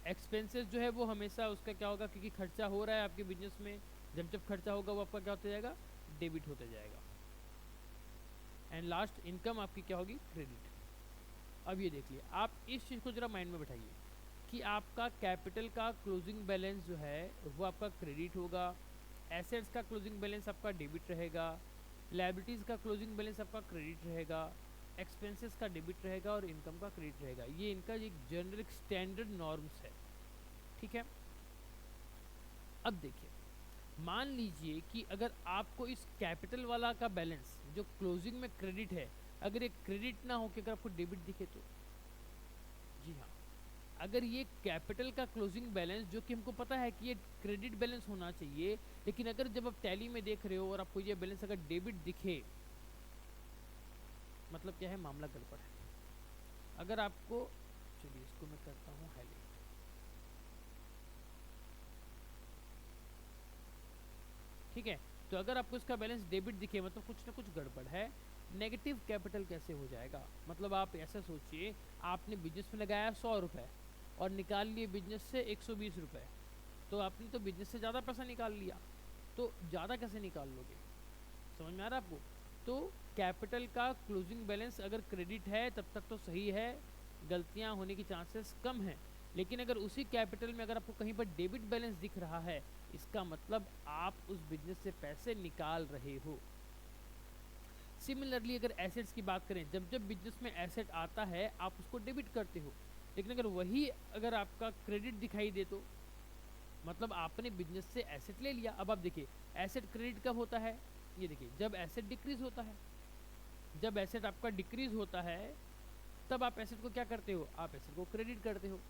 एक्सपेंसेस जो है वो हमेशा उसका क्या होगा, क्योंकि खर्चा हो रहा है आपके बिजनेस में, जब जब खर्चा होगा वो आपका क्या होता जाएगा, डेबिट होता जाएगा। एंड लास्ट इनकम आपकी क्या होगी, क्रेडिट। अब ये देख लिया, आप इस चीज़ को जरा माइंड में बैठाइए कि आपका कैपिटल का क्लोजिंग बैलेंस जो है वो आपका क्रेडिट होगा, एसेट्स का क्लोजिंग बैलेंस आपका डेबिट रहेगा, लायबिलिटीज़ का क्लोजिंग बैलेंस आपका क्रेडिट रहेगा, एक्सपेंसेस का डेबिट रहेगा और इनकम का क्रेडिट रहेगा। ये इनका एक जनरल स्टैंडर्ड नॉर्म्स है, ठीक है। अब देखिए, मान लीजिए कि अगर आपको इस कैपिटल वाला का बैलेंस जो क्लोजिंग में क्रेडिट है, अगर ये क्रेडिट ना हो कि अगर आपको डेबिट दिखे तो, जी हाँ, अगर ये कैपिटल का क्लोजिंग बैलेंस जो कि हमको पता है कि ये क्रेडिट बैलेंस होना चाहिए, लेकिन अगर जब आप टैली में देख रहे हो और आपको ये बैलेंस अगर डेबिट दिखे, मतलब क्या है, मामला गड़बड़ है। अगर आपको, चलिए इसको मैं करता हूँ हाईलाइट, ठीक है। तो अगर आपको इसका बैलेंस डेबिट दिखे मतलब कुछ ना कुछ गड़बड़ है। नेगेटिव कैपिटल कैसे हो जाएगा, मतलब आप ऐसा सोचिए, आपने बिजनेस में लगाया 100 रुपये और निकाल लिए बिजनेस से 120 रुपये, तो आपने तो बिजनेस से ज़्यादा पैसा निकाल लिया, तो ज़्यादा कैसे निकाल लोगे, समझ में आ रहा है आपको। तो कैपिटल का क्लोजिंग बैलेंस अगर क्रेडिट है तब तक तो सही है, गलतियां होने की चांसेस कम हैं। लेकिन अगर उसी कैपिटल में अगर आपको कहीं पर डेबिट बैलेंस दिख रहा है, इसका मतलब आप उस बिजनेस से पैसे निकाल रहे हो। सिमिलरली अगर एसेट्स की बात करें, जब जब बिजनेस में एसेट आता है आप उसको डेबिट करते हो, लेकिन अगर वही अगर आपका क्रेडिट दिखाई दे तो मतलब आपने बिजनेस से एसेट ले लिया। अब आप देखिए एसेट क्रेडिट कब होता है, ये देखिए जब एसेट डिक्रीज होता है, जब एसेट आपका डिक्रीज होता है तब आप एसेट को क्या करते हो, आप एसेट को क्रेडिट करते हो।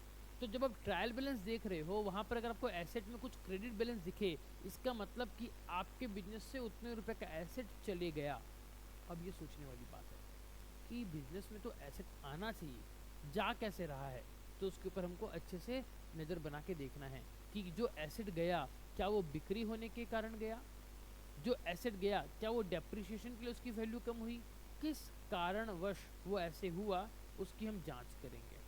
तो जब आप ट्रायल बैलेंस देख रहे हो वहाँ पर अगर आपको एसेट में कुछ क्रेडिट बैलेंस दिखे, इसका मतलब कि आपके बिजनेस से उतने रुपए का एसेट चले गया। अब ये सोचने वाली बात है कि बिजनेस में तो एसेट आना चाहिए, जा कैसे रहा है, तो उसके ऊपर हमको अच्छे से नज़र बना के देखना है कि जो एसेट गया क्या वो बिक्री होने के कारण गया, जो एसेट गया क्या वो डेप्रिसिएशन के लिए उसकी वैल्यू कम हुई, किस कारणवश वो ऐसे हुआ, उसकी हम जांच करेंगे,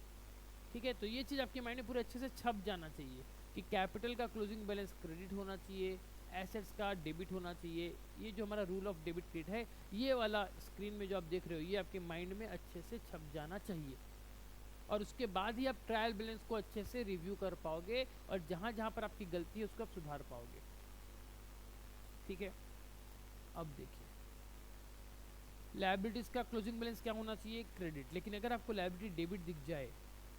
ठीक है। तो ये चीज़ आपके माइंड में पूरे अच्छे से छप जाना चाहिए कि कैपिटल का क्लोजिंग बैलेंस क्रेडिट होना चाहिए, एसेट्स का डेबिट होना चाहिए। ये जो हमारा रूल ऑफ डेबिट क्रेडिट है, ये वाला स्क्रीन में जो आप देख रहे हो, ये आपके माइंड में अच्छे से छप जाना चाहिए, और उसके बाद ही आप ट्रायल बैलेंस को अच्छे से रिव्यू कर पाओगे और जहाँ जहाँ पर आपकी गलती है उसको आप सुधार पाओगे, ठीक है। अब देखिए लायबिलिटीज़ का क्लोजिंग बैलेंस क्या होना चाहिए, क्रेडिट। लेकिन अगर आपको लायबिलिटी डेबिट दिख जाए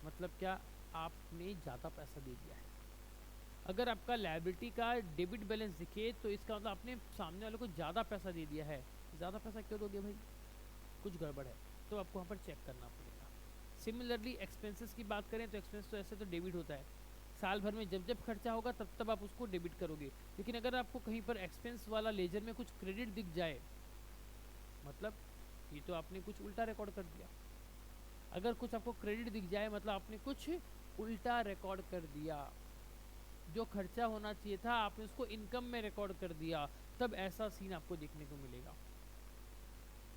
मतलब क्या, आपने ज़्यादा पैसा दे दिया है। अगर आपका लायबिलिटी का डेबिट बैलेंस दिखे तो इसका मतलब आपने सामने वाले को ज़्यादा पैसा दे दिया है। ज़्यादा पैसा क्यों दोगे भाई, कुछ गड़बड़ है, तो आपको वहाँ पर चेक करना पड़ेगा। सिमिलरली एक्सपेंसेस की बात करें तो एक्सपेंस तो ऐसे तो डेबिट होता है, साल भर में जब जब खर्चा होगा तब तब आप उसको डेबिट करोगे। लेकिन अगर आपको कहीं पर एक्सपेंस वाला लेजर में कुछ क्रेडिट दिख जाए मतलब ये तो आपने कुछ उल्टा रिकॉर्ड कर दिया। अगर कुछ आपको क्रेडिट दिख जाए मतलब आपने कुछ उल्टा रिकॉर्ड कर दिया, जो खर्चा होना चाहिए था आपने उसको इनकम में रिकॉर्ड कर दिया, तब ऐसा सीन आपको देखने को मिलेगा।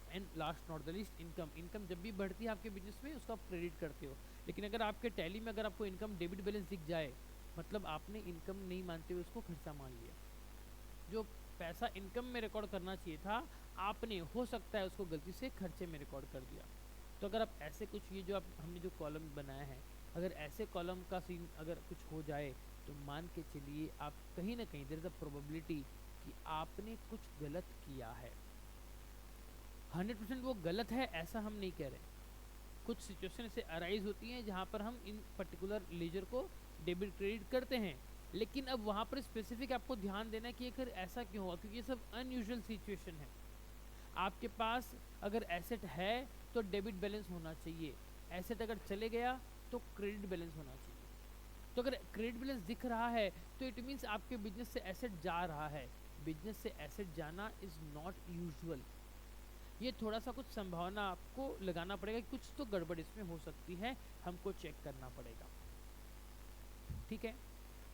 And last not the least income, income जब भी बढ़ती है आपके बिजनेस में उसको आप क्रेडिट करते हो। लेकिन अगर आपके टैली में अगर आपको इनकम डेबिट बैलेंस दिख जाए मतलब आपने इनकम नहीं मानते हुए उसको खर्चा मान लिया। जो पैसा इनकम में रिकॉर्ड करना चाहिए था आपने हो सकता है उसको गलती से खर्चे में रिकॉर्ड कर दिया। तो अगर आप ऐसे कुछ ये जो आप हमने जो कॉलम बनाया है, अगर ऐसे कॉलम का सीन अगर कुछ हो जाए तो मान के चलिए आप कहीं ना कहीं देयर इज अ प्रोबेबिलिटी कि आपने कुछ गलत किया है। 100% वो गलत है ऐसा हम नहीं कह रहे, कुछ सिचुएशन ऐसे अराइज होती हैं जहाँ पर हम इन पर्टिकुलर लेजर को डेबिट क्रेडिट करते हैं। लेकिन अब वहाँ पर स्पेसिफिक आपको ध्यान देना है कि अगर ऐसा क्यों हुआ, क्योंकि ये सब अनयूजुअल सिचुएशन है। आपके पास अगर एसेट है तो डेबिट बैलेंस होना चाहिए, एसेट अगर चले गया तो क्रेडिट बैलेंस होना चाहिए। तो अगर क्रेडिट बैलेंस दिख रहा है तो इट मीन्स आपके बिजनेस से एसेट जा रहा है। बिजनेस से एसेट जाना इज नॉट यूजुअल। ये थोड़ा सा कुछ संभावना आपको लगाना पड़ेगा कि कुछ तो गड़बड़ इसमें हो सकती है, हमको चेक करना पड़ेगा। ठीक है,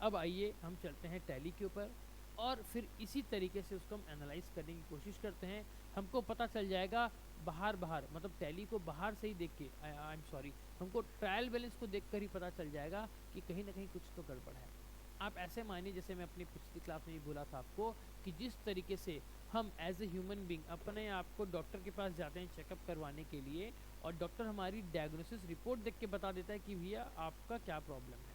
अब आइए हम चलते हैं टैली के ऊपर और फिर इसी तरीके से उसको हम एनालाइज करने की कोशिश करते हैं। हमको पता चल जाएगा बाहर मतलब टैली को बाहर से ही देख के, आई एम सॉरी, हमको ट्रायल बैलेंस को देखकर ही पता चल जाएगा कि कहीं ना कहीं कुछ तो गड़बड़ है। आप ऐसे मानिए, जैसे मैं अपनी पिछली क्लास में भी बोला था आपको, कि जिस तरीके से हम एज ए ह्यूमन बींग अपने आप को डॉक्टर के पास जाते हैं चेकअप करवाने के लिए, और डॉक्टर हमारी डायग्नोसिस रिपोर्ट देख के बता देता है कि भैया आपका क्या प्रॉब्लम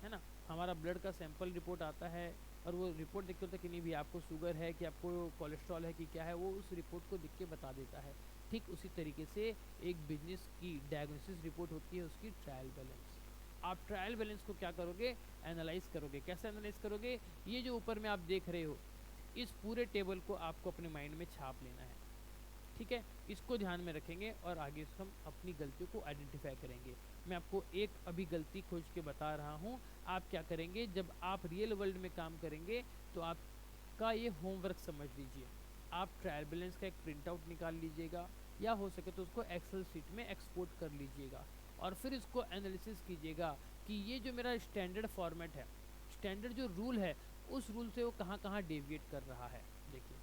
है ना। हमारा ब्लड का सैंपल रिपोर्ट आता है और वो रिपोर्ट देख के होता है कि नहीं भैया आपको शुगर है, कि आपको कोलेस्ट्रॉल है, कि क्या है, वो उस रिपोर्ट को देख के बता देता है। ठीक उसी तरीके से एक बिजनेस की डायग्नोसिस रिपोर्ट होती है उसकी ट्रायल बैलेंस। आप ट्रायल बैलेंस को क्या करोगे, एनालाइज करोगे। कैसे एनालाइज करोगे, ये जो ऊपर में आप देख रहे हो इस पूरे टेबल को आपको अपने माइंड में छाप लेना है। ठीक है, इसको ध्यान में रखेंगे और आगे इसको हम अपनी गलतियों को आइडेंटिफाई करेंगे। मैं आपको एक अभी गलती खोज के बता रहा हूँ। आप क्या करेंगे, जब आप रियल वर्ल्ड में काम करेंगे तो आपका ये होमवर्क समझ लीजिए। आप ट्रायल बैलेंस का एक प्रिंट आउट निकाल लीजिएगा, या हो सके तो उसको एक्सेल शीट में एक्सपोर्ट कर लीजिएगा और फिर इसको एनालिसिस कीजिएगा कि ये जो मेरा स्टैंडर्ड फॉर्मेट है, स्टैंडर्ड जो रूल है, उस रूल से वो कहाँ कहाँ डेविएट कर रहा है। देखिए,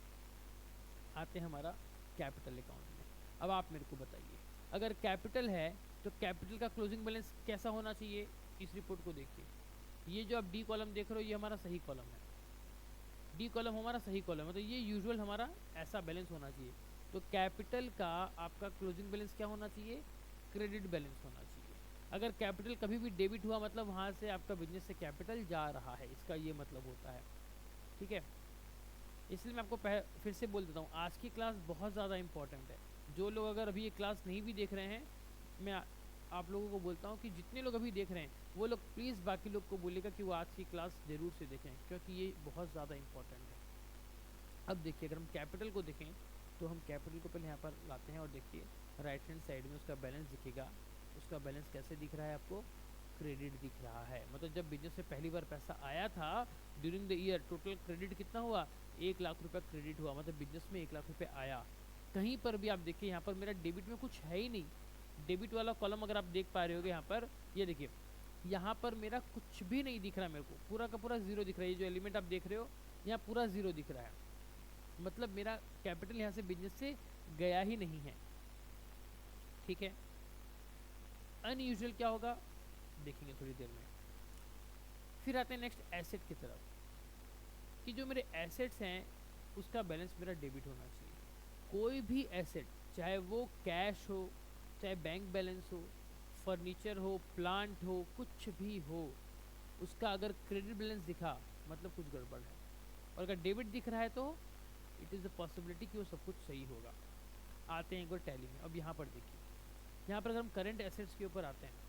आते हैं हमारा कैपिटल अकाउंट में। अब आप मेरे को बताइए, अगर कैपिटल है तो कैपिटल का क्लोजिंग बैलेंस कैसा होना चाहिए। इस रिपोर्ट को देखिए, ये जो आप डी कॉलम देख रहे हो ये हमारा सही कॉलम है, डी कॉलम हमारा सही कॉलम है, तो ये यूजुअल हमारा ऐसा बैलेंस होना चाहिए। तो कैपिटल का आपका क्लोजिंग बैलेंस क्या होना चाहिए, क्रेडिट बैलेंस होना चाहिए। अगर कैपिटल कभी भी डेबिट हुआ मतलब वहाँ से आपका बिजनेस से कैपिटल जा रहा है, इसका ये मतलब होता है। ठीक है, इसलिए मैं आपको फिर से बोल देता हूँ, आज की क्लास बहुत ज़्यादा इंपॉर्टेंट है। जो लोग अगर अभी ये क्लास नहीं भी देख रहे हैं, मैं आप लोगों को बोलता हूँ कि जितने लोग अभी देख रहे हैं वो लोग प्लीज़ बाकी लोग को बोलेगा कि वो आज की क्लास ज़रूर से देखें, क्योंकि ये बहुत ज़्यादा इंपॉर्टेंट है। अब देखिए, अगर हम कैपिटल को देखें तो हम कैपिटल को पहले यहाँ पर लाते हैं और देखिए राइट हैंड साइड में उसका बैलेंस दिखेगा। उसका बैलेंस कैसे दिख रहा है आपको, क्रेडिट दिख रहा है। मतलब जब बिजनेस से पहली बार पैसा आया था during the year, total credit कितना हुआ, 1 लाख रुपये क्रेडिट हुआ। मतलब बिजनेस में 1 लाख रुपये आया। कहीं पर भी आप देखिए यहाँ पर मेरा डेबिट में कुछ है ही नहीं। डेबिट वाला कॉलम अगर आप देख पा रहे होगे यहाँ पर, ये देखिए यहाँ पर मेरा कुछ भी नहीं दिख रहा है, मेरे को पूरा का पूरा जीरो दिख रहा है। ये जो एलिमेंट आप देख रहे हो यहाँ पूरा जीरो दिख रहा है, मतलब मेरा कैपिटल यहाँ से बिजनेस से गया ही नहीं है। ठीक है, अनयूजुअल क्या होगा देखेंगे थोड़ी देर में। फिर आते हैं नेक्स्ट एसेट की तरफ, कि जो मेरे एसेट्स हैं उसका बैलेंस मेरा डेबिट होना चाहिए। कोई भी एसेट, चाहे वो कैश हो, चाहे बैंक बैलेंस हो, फर्नीचर हो, प्लांट हो, कुछ भी हो, उसका अगर क्रेडिट बैलेंस दिखा मतलब कुछ गड़बड़ है, और अगर डेबिट दिख रहा है तो इट इज़ द पॉसिबिलिटी कि वो सब कुछ सही होगा। आते हैं एक बार टैली में। अब यहाँ पर देखिए, यहाँ पर अगर हम करंट एसेट्स के ऊपर आते हैं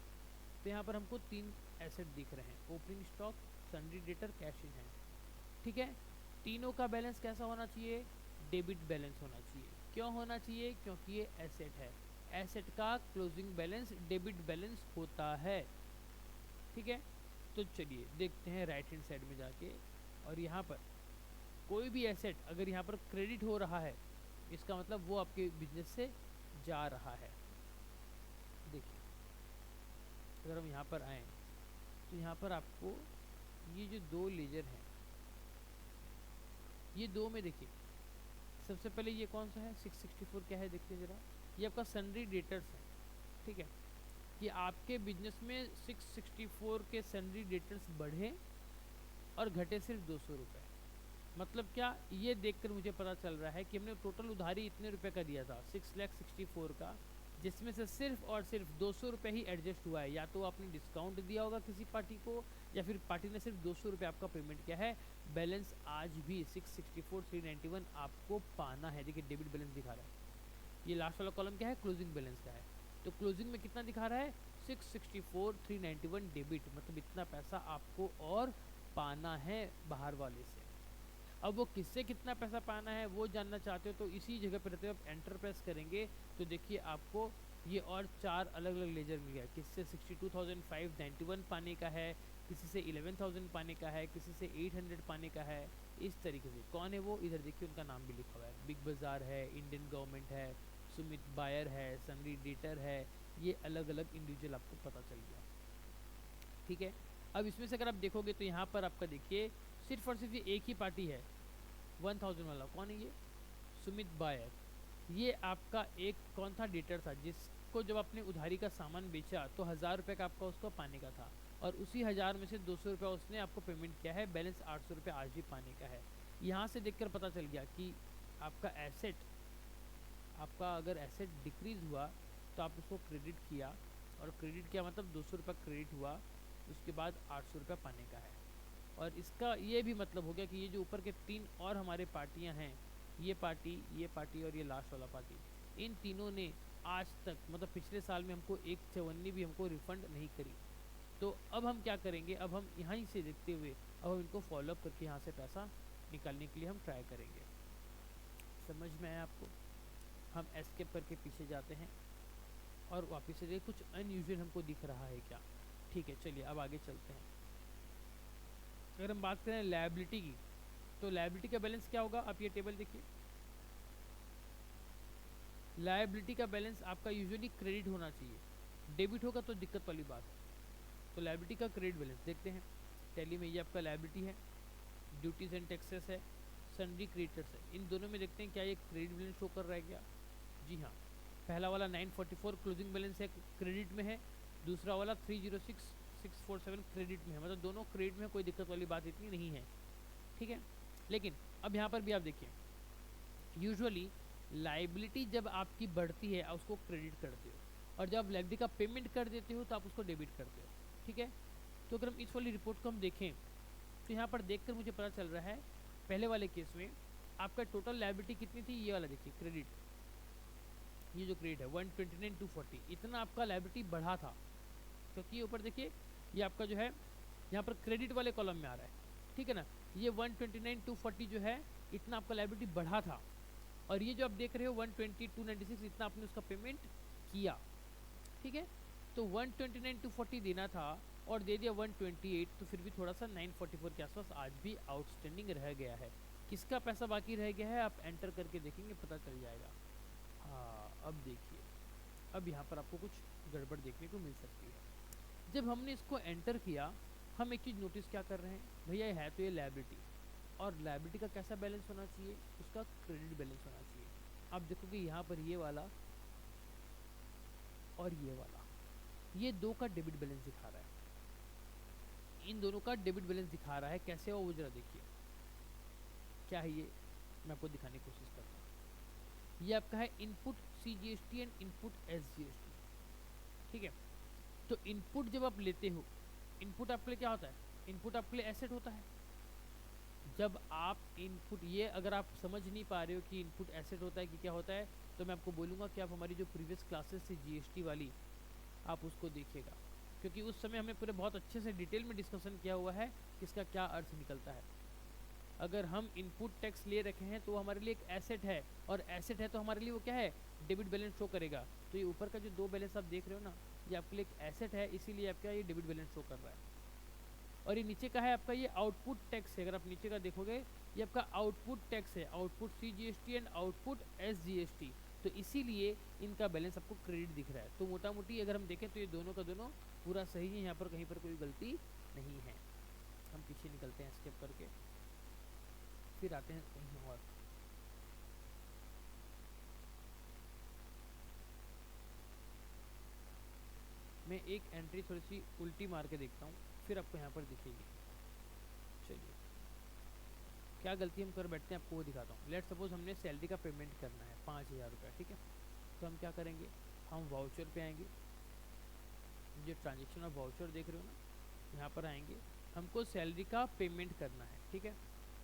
तो यहाँ पर हमको 3 एसेट दिख रहे हैं, opening stock, sundry debtor, cash in hand. ठीक है, तीनों का बैलेंस कैसा होना चाहिए, डेबिट बैलेंस होना चाहिए। क्यों होना चाहिए, क्योंकि ये एसेट है। एसेट का क्लोजिंग बैलेंस डेबिट बैलेंस होता है। ठीक है, तो चलिए देखते हैं राइट हैंड साइड में जाके, और यहाँ पर कोई भी एसेट अगर यहाँ पर क्रेडिट हो रहा है इसका मतलब वो आपके बिजनेस से जा रहा है। देखिए, अगर हम यहाँ पर आए तो यहाँ पर आपको ये जो 2 लेजर हैं, ये 2 में देखिए सबसे पहले ये कौन सा है, 664 क्या है देखिए ज़रा, ये आपका सन्ड्री डेटर्स है। ठीक है, कि आपके बिजनेस में 664 के सन्ड्री डेटर्स बढ़े और घटे सिर्फ 200 रुपये। मतलब क्या, ये देखकर मुझे पता चल रहा है कि हमने टोटल उधारी इतने रुपए का दिया था 6,64 का, जिसमें से सिर्फ और सिर्फ 200 रुपये ही एडजस्ट हुआ है। या तो आपने डिस्काउंट दिया होगा किसी पार्टी को, या फिर पार्टी ने सिर्फ 200 रुपये आपका पेमेंट किया है। बैलेंस आज भी 664,391 आपको पाना है। देखिए डेबिट बैलेंस दिखा रहा है। ये लास्ट वाला कॉलम क्या है, क्लोजिंग बैलेंस का है। तो क्लोजिंग में कितना दिखा रहा है, 664,391 डेबिट, मतलब इतना पैसा आपको और पाना है बाहर वाले से। अब वो किससे कितना पैसा पाना है वो जानना चाहते हो तो इसी जगह पर रहते हो आप एंटर प्रेस करेंगे तो देखिए आपको ये और 4 अलग अलग लेजर मिल गया। किससे 62,591 पाने का है, किसी से 11,000 पाने का है, किसी से 800 पाने का है। इस तरीके से कौन है वो, इधर देखिए उनका नाम भी लिखा हुआ है, बिग बाज़ार है, इंडियन गवर्नमेंट है, सुमित बायर है, सनरी डेटर है, ये अलग अलग इंडिविजुअल आपको पता चल गया। ठीक है, अब इसमें से अगर आप देखोगे तो यहाँ पर आपका देखिए सिर्फ और सिर्फ ये एक ही पार्टी है 1000 वाला, कौन है ये, सुमित बायर। ये आपका एक कौन था, डेटर था, जिसको जब आपने उधारी का सामान बेचा तो 1000 रुपये का आपका उसको पाने का था, और उसी 1000 में से 200 रुपया उसने आपको पेमेंट किया है, बैलेंस 800 रुपये आज भी पाने का है। यहाँ से देखकर पता चल गया कि आपका एसेट, आपका अगर एसेट डिक्रीज हुआ तो आप उसको क्रेडिट किया, और क्रेडिट किया मतलब 200 रुपये क्रेडिट हुआ, उसके बाद 800 रुपये पाने का है। और इसका ये भी मतलब हो गया कि ये जो ऊपर के 3 और हमारे पार्टियां हैं, ये पार्टी और ये लास्ट वाला पार्टी, इन तीनों ने आज तक मतलब पिछले साल में हमको एक चवन्नी भी हमको रिफंड नहीं करी। तो अब हम क्या करेंगे, अब हम यहाँ से देखते हुए अब हम इनको फॉलोअप करके यहाँ से पैसा निकालने के लिए हम ट्राई करेंगे। समझ में आया आपको? हम एस्केप करके पीछे जाते हैं और वापस से कुछ अनयूजुअल हमको दिख रहा है क्या। ठीक है, चलिए अब आगे चलते हैं। अगर हम बात करें लायबिलिटी की, तो लायबिलिटी का बैलेंस क्या होगा, आप ये टेबल देखिए। लायबिलिटी का बैलेंस आपका यूजुअली क्रेडिट होना चाहिए, डेबिट होगा तो दिक्कत वाली बात है। तो लायबिलिटी का क्रेडिट बैलेंस देखते हैं। टैली में ये आपका लायबिलिटी है, ड्यूटीज एंड टैक्सेस है, सन्ड्री क्रेडिटर्स है। इन दोनों में देखते हैं क्या ये क्रेडिट बैलेंस शो कर रहा है क्या। जी हाँ, पहला वाला 944 क्लोजिंग बैलेंस है, क्रेडिट में है। दूसरा वाला 306647 क्रेडिट में है, मतलब दोनों क्रेडिट में, कोई दिक्कत वाली बात इतनी नहीं है। ठीक है, लेकिन अब यहाँ पर भी आप देखिए, यूजुअली लाइबिलिटी जब आपकी बढ़ती है आप उसको क्रेडिट करते हो, और जब आप लाइबिलिटी का पेमेंट कर देते हो तो आप उसको डेबिट करते हो। ठीक है, तो अगर हम इस वाली रिपोर्ट को हम देखें तो यहाँ पर देखकर मुझे पता चल रहा है, पहले वाले केस में आपका टोटल लाइबिलिटी कितनी थी, ये वाला देखिए क्रेडिट, ये जो क्रेडिट है 129,240, इतना आपका लाइबिलिटी बढ़ा था, क्योंकि ऊपर देखिए ये आपका जो है यहाँ पर क्रेडिट वाले कॉलम में आ रहा है। ठीक है ना, ये 129,240 जो है इतना आपका लाइबिलिटी बढ़ा था, और ये जो आप देख रहे हो 120,296 इतना आपने उसका पेमेंट किया। ठीक है, तो 129,240 देना था और दे दिया 128, तो फिर भी थोड़ा सा 944 के आसपास आज भी आउटस्टैंडिंग रह गया है। किसका पैसा बाकी रह गया है आप एंटर करके देखेंगे पता चल जाएगा। हाँ, अब देखिए, अब यहाँ पर आपको कुछ गड़बड़ देखने को मिल सकती है। जब हमने इसको एंटर किया, हम एक चीज़ नोटिस क्या कर रहे हैं, भैया ये है तो ये लायबिलिटी, और लायबिलिटी का कैसा बैलेंस होना चाहिए, उसका क्रेडिट बैलेंस होना चाहिए। आप देखोगे यहाँ पर ये वाला और ये वाला, ये दो का डेबिट बैलेंस दिखा रहा है, इन दोनों का डेबिट बैलेंस दिखा रहा है। कैसे हो वो जरा देखिए, क्या है ये, मैं आपको दिखाने की कोशिश करता हूँ। ये आपका है input CGST and input SGST। ठीक है, तो इनपुट जब आप लेते हो, इनपुट आपके लिए क्या होता है, इनपुट आपके लिए एसेट होता है। जब आप इनपुट, ये अगर आप समझ नहीं पा रहे हो कि इनपुट एसेट होता है कि क्या होता है, तो मैं आपको बोलूँगा कि आप हमारी जो प्रीवियस क्लासेस थी GST वाली, आप उसको देखिएगा, क्योंकि उस समय हमने पूरे बहुत अच्छे से डिटेल में डिस्कशन किया हुआ है कि इसका क्या अर्थ निकलता है। अगर हम इनपुट टैक्स ले रखे हैं तो वो हमारे लिए एक एसेट है, और एसेट है तो हमारे लिए वो क्या है, डेबिट बैलेंस शो करेगा। तो ये ऊपर का जो दो बैलेंस आप देख रहे हो ना, ये आपके लिए एक एसेट है, इसीलिए आपका ये डेबिट बैलेंस शो कर रहा है। और ये नीचे का है आपका, ये आउटपुट टैक्स है। अगर आप नीचे का देखोगे, ये आपका आउटपुट टैक्स है, output CGST and output SGST। तो इसीलिए इनका बैलेंस आपको क्रेडिट दिख रहा है। तो मोटा मोटी अगर हम देखें तो ये दोनों का दोनों पूरा सही है, यहाँ पर कहीं पर कोई गलती नहीं है। हम पीछे निकलते हैं स्टेप करके, फिर आते हैं कहीं और। मैं एक एंट्री थोड़ी सी उल्टी मार के देखता हूँ, फिर आपको यहाँ पर दिखेगी। चलिए, क्या गलती हम कर बैठते हैं आपको वो दिखाता हूँ। लेट सपोज हमने सैलरी का पेमेंट करना है 5,000 रुपये। ठीक है, तो हम क्या करेंगे, हम वाउचर पे आएंगे, जो ट्रांजेक्शन ऑफ वाउचर देख रहे हो ना, यहाँ पर आएंगे, हमको सैलरी का पेमेंट करना है। ठीक है,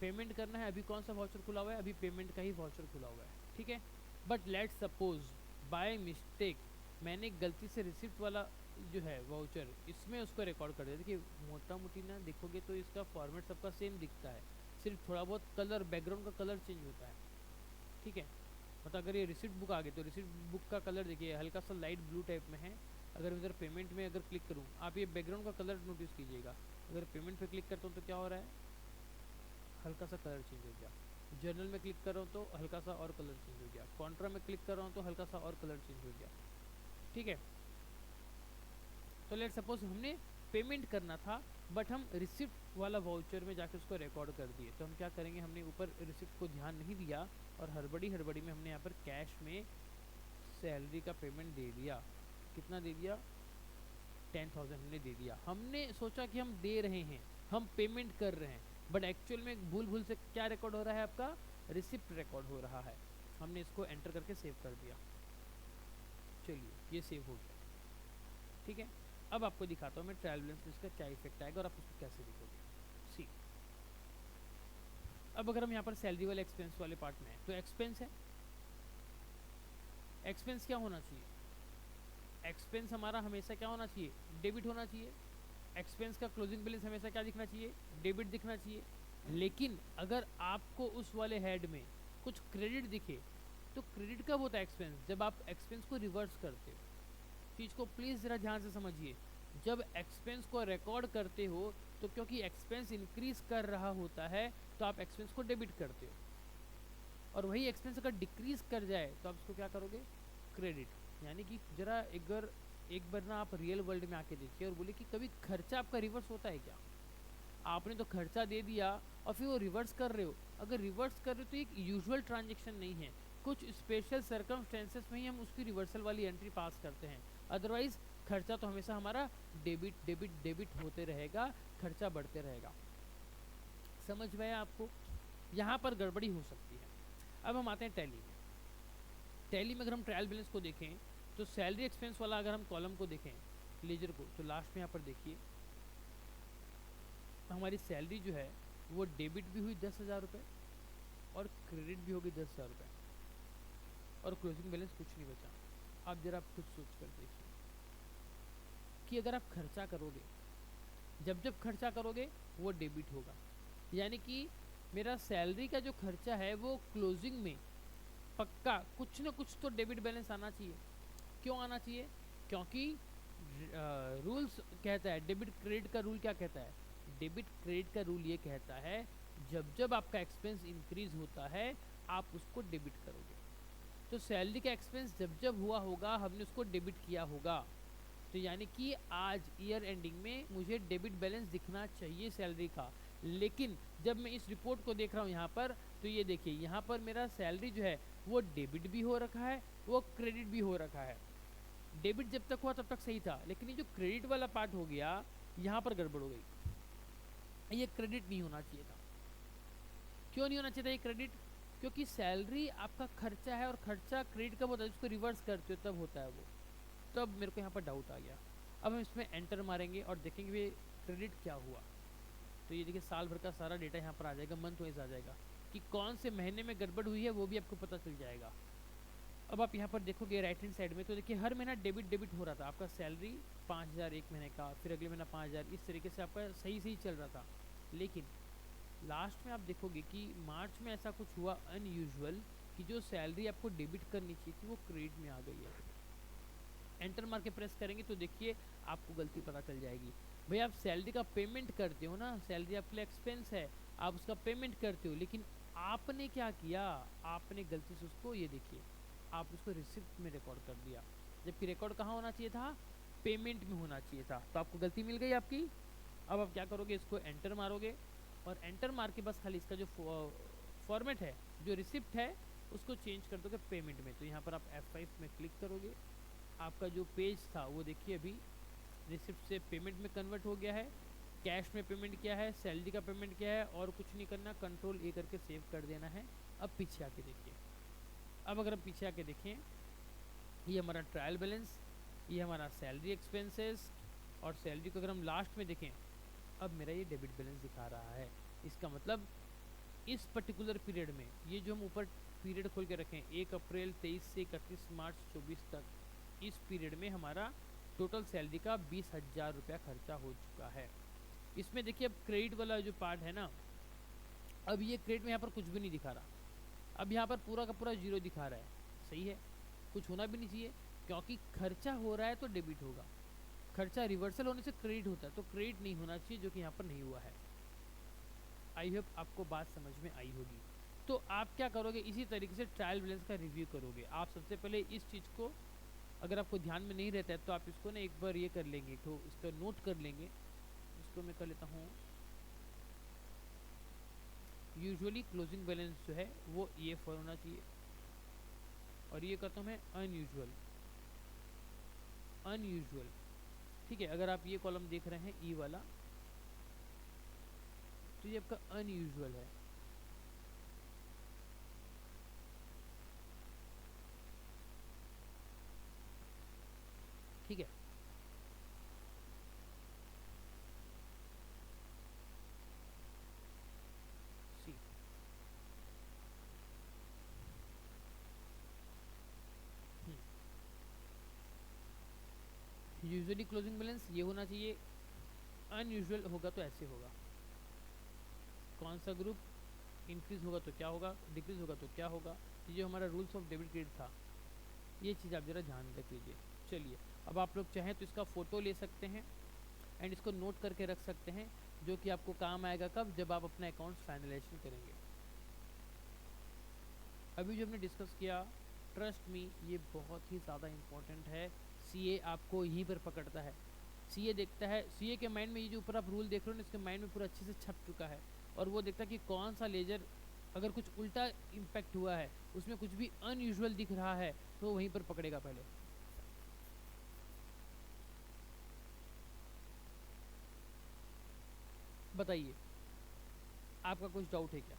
पेमेंट करना है, अभी कौन सा वाउचर खुला हुआ है, अभी पेमेंट का ही वाउचर खुला हुआ है। ठीक है, but let suppose by mistake मैंने गलती से रिसिप्ट वाला जो है वाउचर, इसमें उसको रिकॉर्ड कर दिया। देखिए मोटा मोटी ना देखोगे तो इसका फॉर्मेट सबका सेम दिखता है, सिर्फ थोड़ा बहुत कलर, बैकग्राउंड का कलर चेंज होता है। ठीक है, मतलब अगर ये रिसिप्ट बुक आ गई तो रिसिप्ट बुक का कलर देखिए हल्का सा लाइट ब्लू टाइप में है, अगर मैं इधर पेमेंट में अगर क्लिक करूँ, आप ये बैकग्राउंड का कलर नोटिस कीजिएगा, अगर पेमेंट पे क्लिक करता हूँ तो क्या हो रहा है, हल्का सा कलर चेंज हो गया। जर्नल में क्लिक कर रहा हूँ तो हल्का सा और कलर चेंज हो गया। कॉन्ट्रा में क्लिक कर रहा हूँ तो हल्का सा और कलर चेंज हो गया। ठीक है, तो लेट सपोज हमने पेमेंट करना था बट हम रिसिप्ट वाला वाउचर में जाके उसको रिकॉर्ड कर दिए, तो हम क्या करेंगे, हमने ऊपर रिसिप्ट को ध्यान नहीं दिया और हड़बड़ी हड़बड़ी में हमने यहाँ पर कैश में सैलरी का पेमेंट दे दिया। कितना दे दिया, 10,000 हमने दे दिया। हमने सोचा कि हम दे रहे हैं, हम पेमेंट कर रहे हैं, बट एक्चुअल में भूल भूल से क्या रिकॉर्ड हो रहा है, आपका रिसिप्ट रिकॉर्ड हो रहा है। हमने इसको एंटर करके सेव कर दिया। चलिए ये सेव हो गया। ठीक है, अब आपको दिखाता हूँ मैं ट्रायल बैलेंस में इसका क्या इफेक्ट आएगा और आप उसको कैसे देखोगे। सी, अब अगर हम यहाँ पर सैलरी वाले एक्सपेंस वाले पार्ट में है तो एक्सपेंस है, एक्सपेंस क्या होना चाहिए, एक्सपेंस हमारा हमेशा क्या होना चाहिए, डेबिट होना चाहिए। एक्सपेंस का क्लोजिंग बैलेंस हमेशा क्या दिखना चाहिए, डेबिट दिखना चाहिए। लेकिन अगर आपको उस वाले हेड में कुछ क्रेडिट दिखे तो क्रेडिट कब होता है एक्सपेंस, जब आप एक्सपेंस को रिवर्स करते हो। चीज़ को प्लीज़ ज़रा ध्यान से समझिए, जब एक्सपेंस को रिकॉर्ड करते हो तो क्योंकि एक्सपेंस इंक्रीज कर रहा होता है तो आप एक्सपेंस को डेबिट करते हो, और वही एक्सपेंस अगर डिक्रीज कर जाए तो आप उसको क्या करोगे, क्रेडिट। यानी कि जरा एक बार ना आप रियल वर्ल्ड में आके देखिए और बोले कि कभी खर्चा आपका रिवर्स होता है क्या। आपने तो खर्चा दे दिया और फिर वो रिवर्स कर रहे हो। अगर रिवर्स कर रहे हो तो एक यूजुअल ट्रांजेक्शन नहीं है, कुछ स्पेशल सर्कमस्टेंसेस में ही हम उसकी रिवर्सल वाली एंट्री पास करते हैं। अदरवाइज खर्चा तो हमेशा हमारा डेबिट डेबिट डेबिट होते रहेगा, खर्चा बढ़ते रहेगा। समझ में आया आपको, यहाँ पर गड़बड़ी हो सकती है। अब हम आते हैं टैली में। टैली में अगर हम ट्रायल बैलेंस को देखें तो सैलरी एक्सपेंस वाला अगर हम कॉलम को देखें लेजर को, तो लास्ट में यहाँ पर देखिए हमारी सैलरी जो है वो डेबिट भी हुई 10,000 रुपये और क्रेडिट भी होगी 10,000 रुपये, और क्लोजिंग बैलेंस कुछ नहीं बचा। आप जरा खुद सोच कर देखिए कि अगर आप खर्चा करोगे, जब जब खर्चा करोगे वो डेबिट होगा। यानी कि मेरा सैलरी का जो खर्चा है वो क्लोजिंग में पक्का कुछ ना कुछ तो डेबिट बैलेंस आना चाहिए। क्यों आना चाहिए, क्योंकि रूल्स कहता है, डेबिट क्रेडिट का रूल क्या कहता है, डेबिट क्रेडिट का रूल ये कहता है जब जब आपका एक्सपेंस इंक्रीज होता है आप उसको डेबिट करोगे। तो सैलरी का एक्सपेंस जब जब हुआ होगा हमने उसको डेबिट किया होगा। तो यानी कि आज ईयर एंडिंग में मुझे डेबिट बैलेंस दिखना चाहिए सैलरी का, लेकिन जब मैं इस रिपोर्ट को देख रहा हूँ यहाँ पर, तो ये देखिए यहाँ पर मेरा सैलरी जो है वो डेबिट भी हो रखा है, वो क्रेडिट भी हो रखा है। डेबिट जब तक हुआ तब तक सही था, लेकिन ये जो क्रेडिट वाला पार्ट हो गया यहाँ पर गड़बड़ हो गई। ये क्रेडिट नहीं होना चाहिए था। क्यों नहीं होना चाहिए था ये क्रेडिट, क्योंकि सैलरी आपका खर्चा है और खर्चा क्रेडिट कब होता है, उसको रिवर्स करते हो तब होता है वो। तब मेरे को यहाँ पर डाउट आ गया। अब हम इसमें एंटर मारेंगे और देखेंगे क्रेडिट क्या हुआ। तो ये देखिए साल भर का सारा डेटा यहाँ पर आ जाएगा, मंथ वाइज आ जाएगा कि कौन से महीने में गड़बड़ हुई है वो भी आपको पता चल जाएगा। अब आप यहाँ पर देखोगे राइट हैंड साइड में, तो देखिए हर महीना डेबिट हो रहा था। आपका सैलरी 5,000 एक महीने का, फिर अगले महीना 5,000, इस तरीके से आपका सही सही चल रहा था। लेकिन लास्ट में आप देखोगे कि मार्च में ऐसा कुछ हुआ अनयूजुअल कि जो सैलरी आपको डेबिट करनी चाहिए थी वो क्रेडिट में आ गई है। एंटर मार के प्रेस करेंगे तो देखिए आपको गलती पता चल जाएगी। भाई आप सैलरी का पेमेंट करते हो ना, सैलरी आपके लिए एक्सपेंस है, आप उसका पेमेंट करते हो, लेकिन आपने क्या किया, आपने गलती से उसको, ये देखिए आप उसको रिसिप्ट में रिकॉर्ड कर दिया, जबकि रिकॉर्ड कहाँ होना चाहिए था, पेमेंट में होना चाहिए था। तो आपको गलती मिल गई आपकी। अब आप क्या करोगे, इसको एंटर मारोगे और एंटर मार के बस खाली इसका जो फॉर्मेट है, जो रिसिप्ट है उसको चेंज कर दोगे पेमेंट में। तो यहाँ पर आप F5 में क्लिक करोगे, आपका जो पेज था वो देखिए अभी रिसिप्ट से पेमेंट में कन्वर्ट हो गया है। कैश में पेमेंट किया है, सैलरी का पेमेंट किया है, और कुछ नहीं करना, कंट्रोल A करके सेव कर देना है। अब पीछे आके देखिए, अब अगर हम पीछे आके देखें, ये हमारा ट्रायल बैलेंस, ये हमारा सैलरी एक्सपेंसेस, और सैलरी को अगर हम लास्ट में देखें, अब मेरा ये डेबिट बैलेंस दिखा रहा है। इसका मतलब इस पर्टिकुलर पीरियड में, ये जो हम ऊपर पीरियड खोल के रखें 1 अप्रैल 23 से 31 मार्च 24 तक, इस पीरियड में हमारा टोटल सैलरी का 20,000 रुपया खर्चा हो चुका है। इसमें देखिए अब क्रेडिट वाला जो पार्ट है ना, अब ये क्रेडिट में यहाँ पर कुछ भी नहीं दिखा रहा, अब यहाँ पर पूरा का पूरा जीरो दिखा रहा है। सही है, कुछ होना भी नहीं चाहिए, क्योंकि खर्चा हो रहा है तो डेबिट होगा, खर्चा रिवर्सल होने से क्रेडिट होता है, तो क्रेडिट नहीं होना चाहिए, जो कि यहाँ पर नहीं हुआ है। आई होप आपको बात समझ में आई होगी। तो आप क्या करोगे, इसी तरीके से ट्रायल बैलेंस का रिव्यू करोगे। आप सबसे पहले इस चीज़ को, अगर आपको ध्यान में नहीं रहता है तो आप इसको ना एक बार ये कर लेंगे, तो इसका नोट कर लेंगे। इसको मैं कर लेता हूँ, यूजुअली क्लोजिंग बैलेंस जो है वो ये फॉर होना चाहिए, और ये करता हूँ मैं अनयूजुअल। अनयूजुअल, ठीक है। अगर आप ये कॉलम देख रहे हैं ई वाला, तो ये आपका अनयूजुअल है। ठीक है, सी यूजुअली क्लोजिंग बैलेंस ये होना चाहिए, अनयूजुअल होगा तो ऐसे होगा। कौन सा ग्रुप इंक्रीज होगा तो क्या होगा, डिक्रीज होगा तो क्या होगा, ये जो हमारा रूल्स ऑफ डेबिट क्रेडिट था, ये चीज़ आप ज़रा ध्यान रख लीजिए। चलिए, अब आप लोग चाहें तो इसका फ़ोटो ले सकते हैं एंड इसको नोट करके रख सकते हैं, जो कि आपको काम आएगा कब, जब आप अपना अकाउंट्स फाइनलाइजेशन करेंगे। अभी जो हमने डिस्कस किया, ट्रस्ट मी ये बहुत ही ज़्यादा इम्पोर्टेंट है। सीए आपको यहीं पर पकड़ता है। सीए देखता है, सीए के माइंड में ये जो ऊपर आप रूल देख रहे हो ना, इसके माइंड में पूरा अच्छे से छप चुका है, और वो देखता है कि कौन सा लेजर, अगर कुछ उल्टा इम्पैक्ट हुआ है, उसमें कुछ भी अनयूजुअल दिख रहा है, तो वहीं पर पकड़ेगा पहले। बताइए, आपका कुछ डाउट है क्या?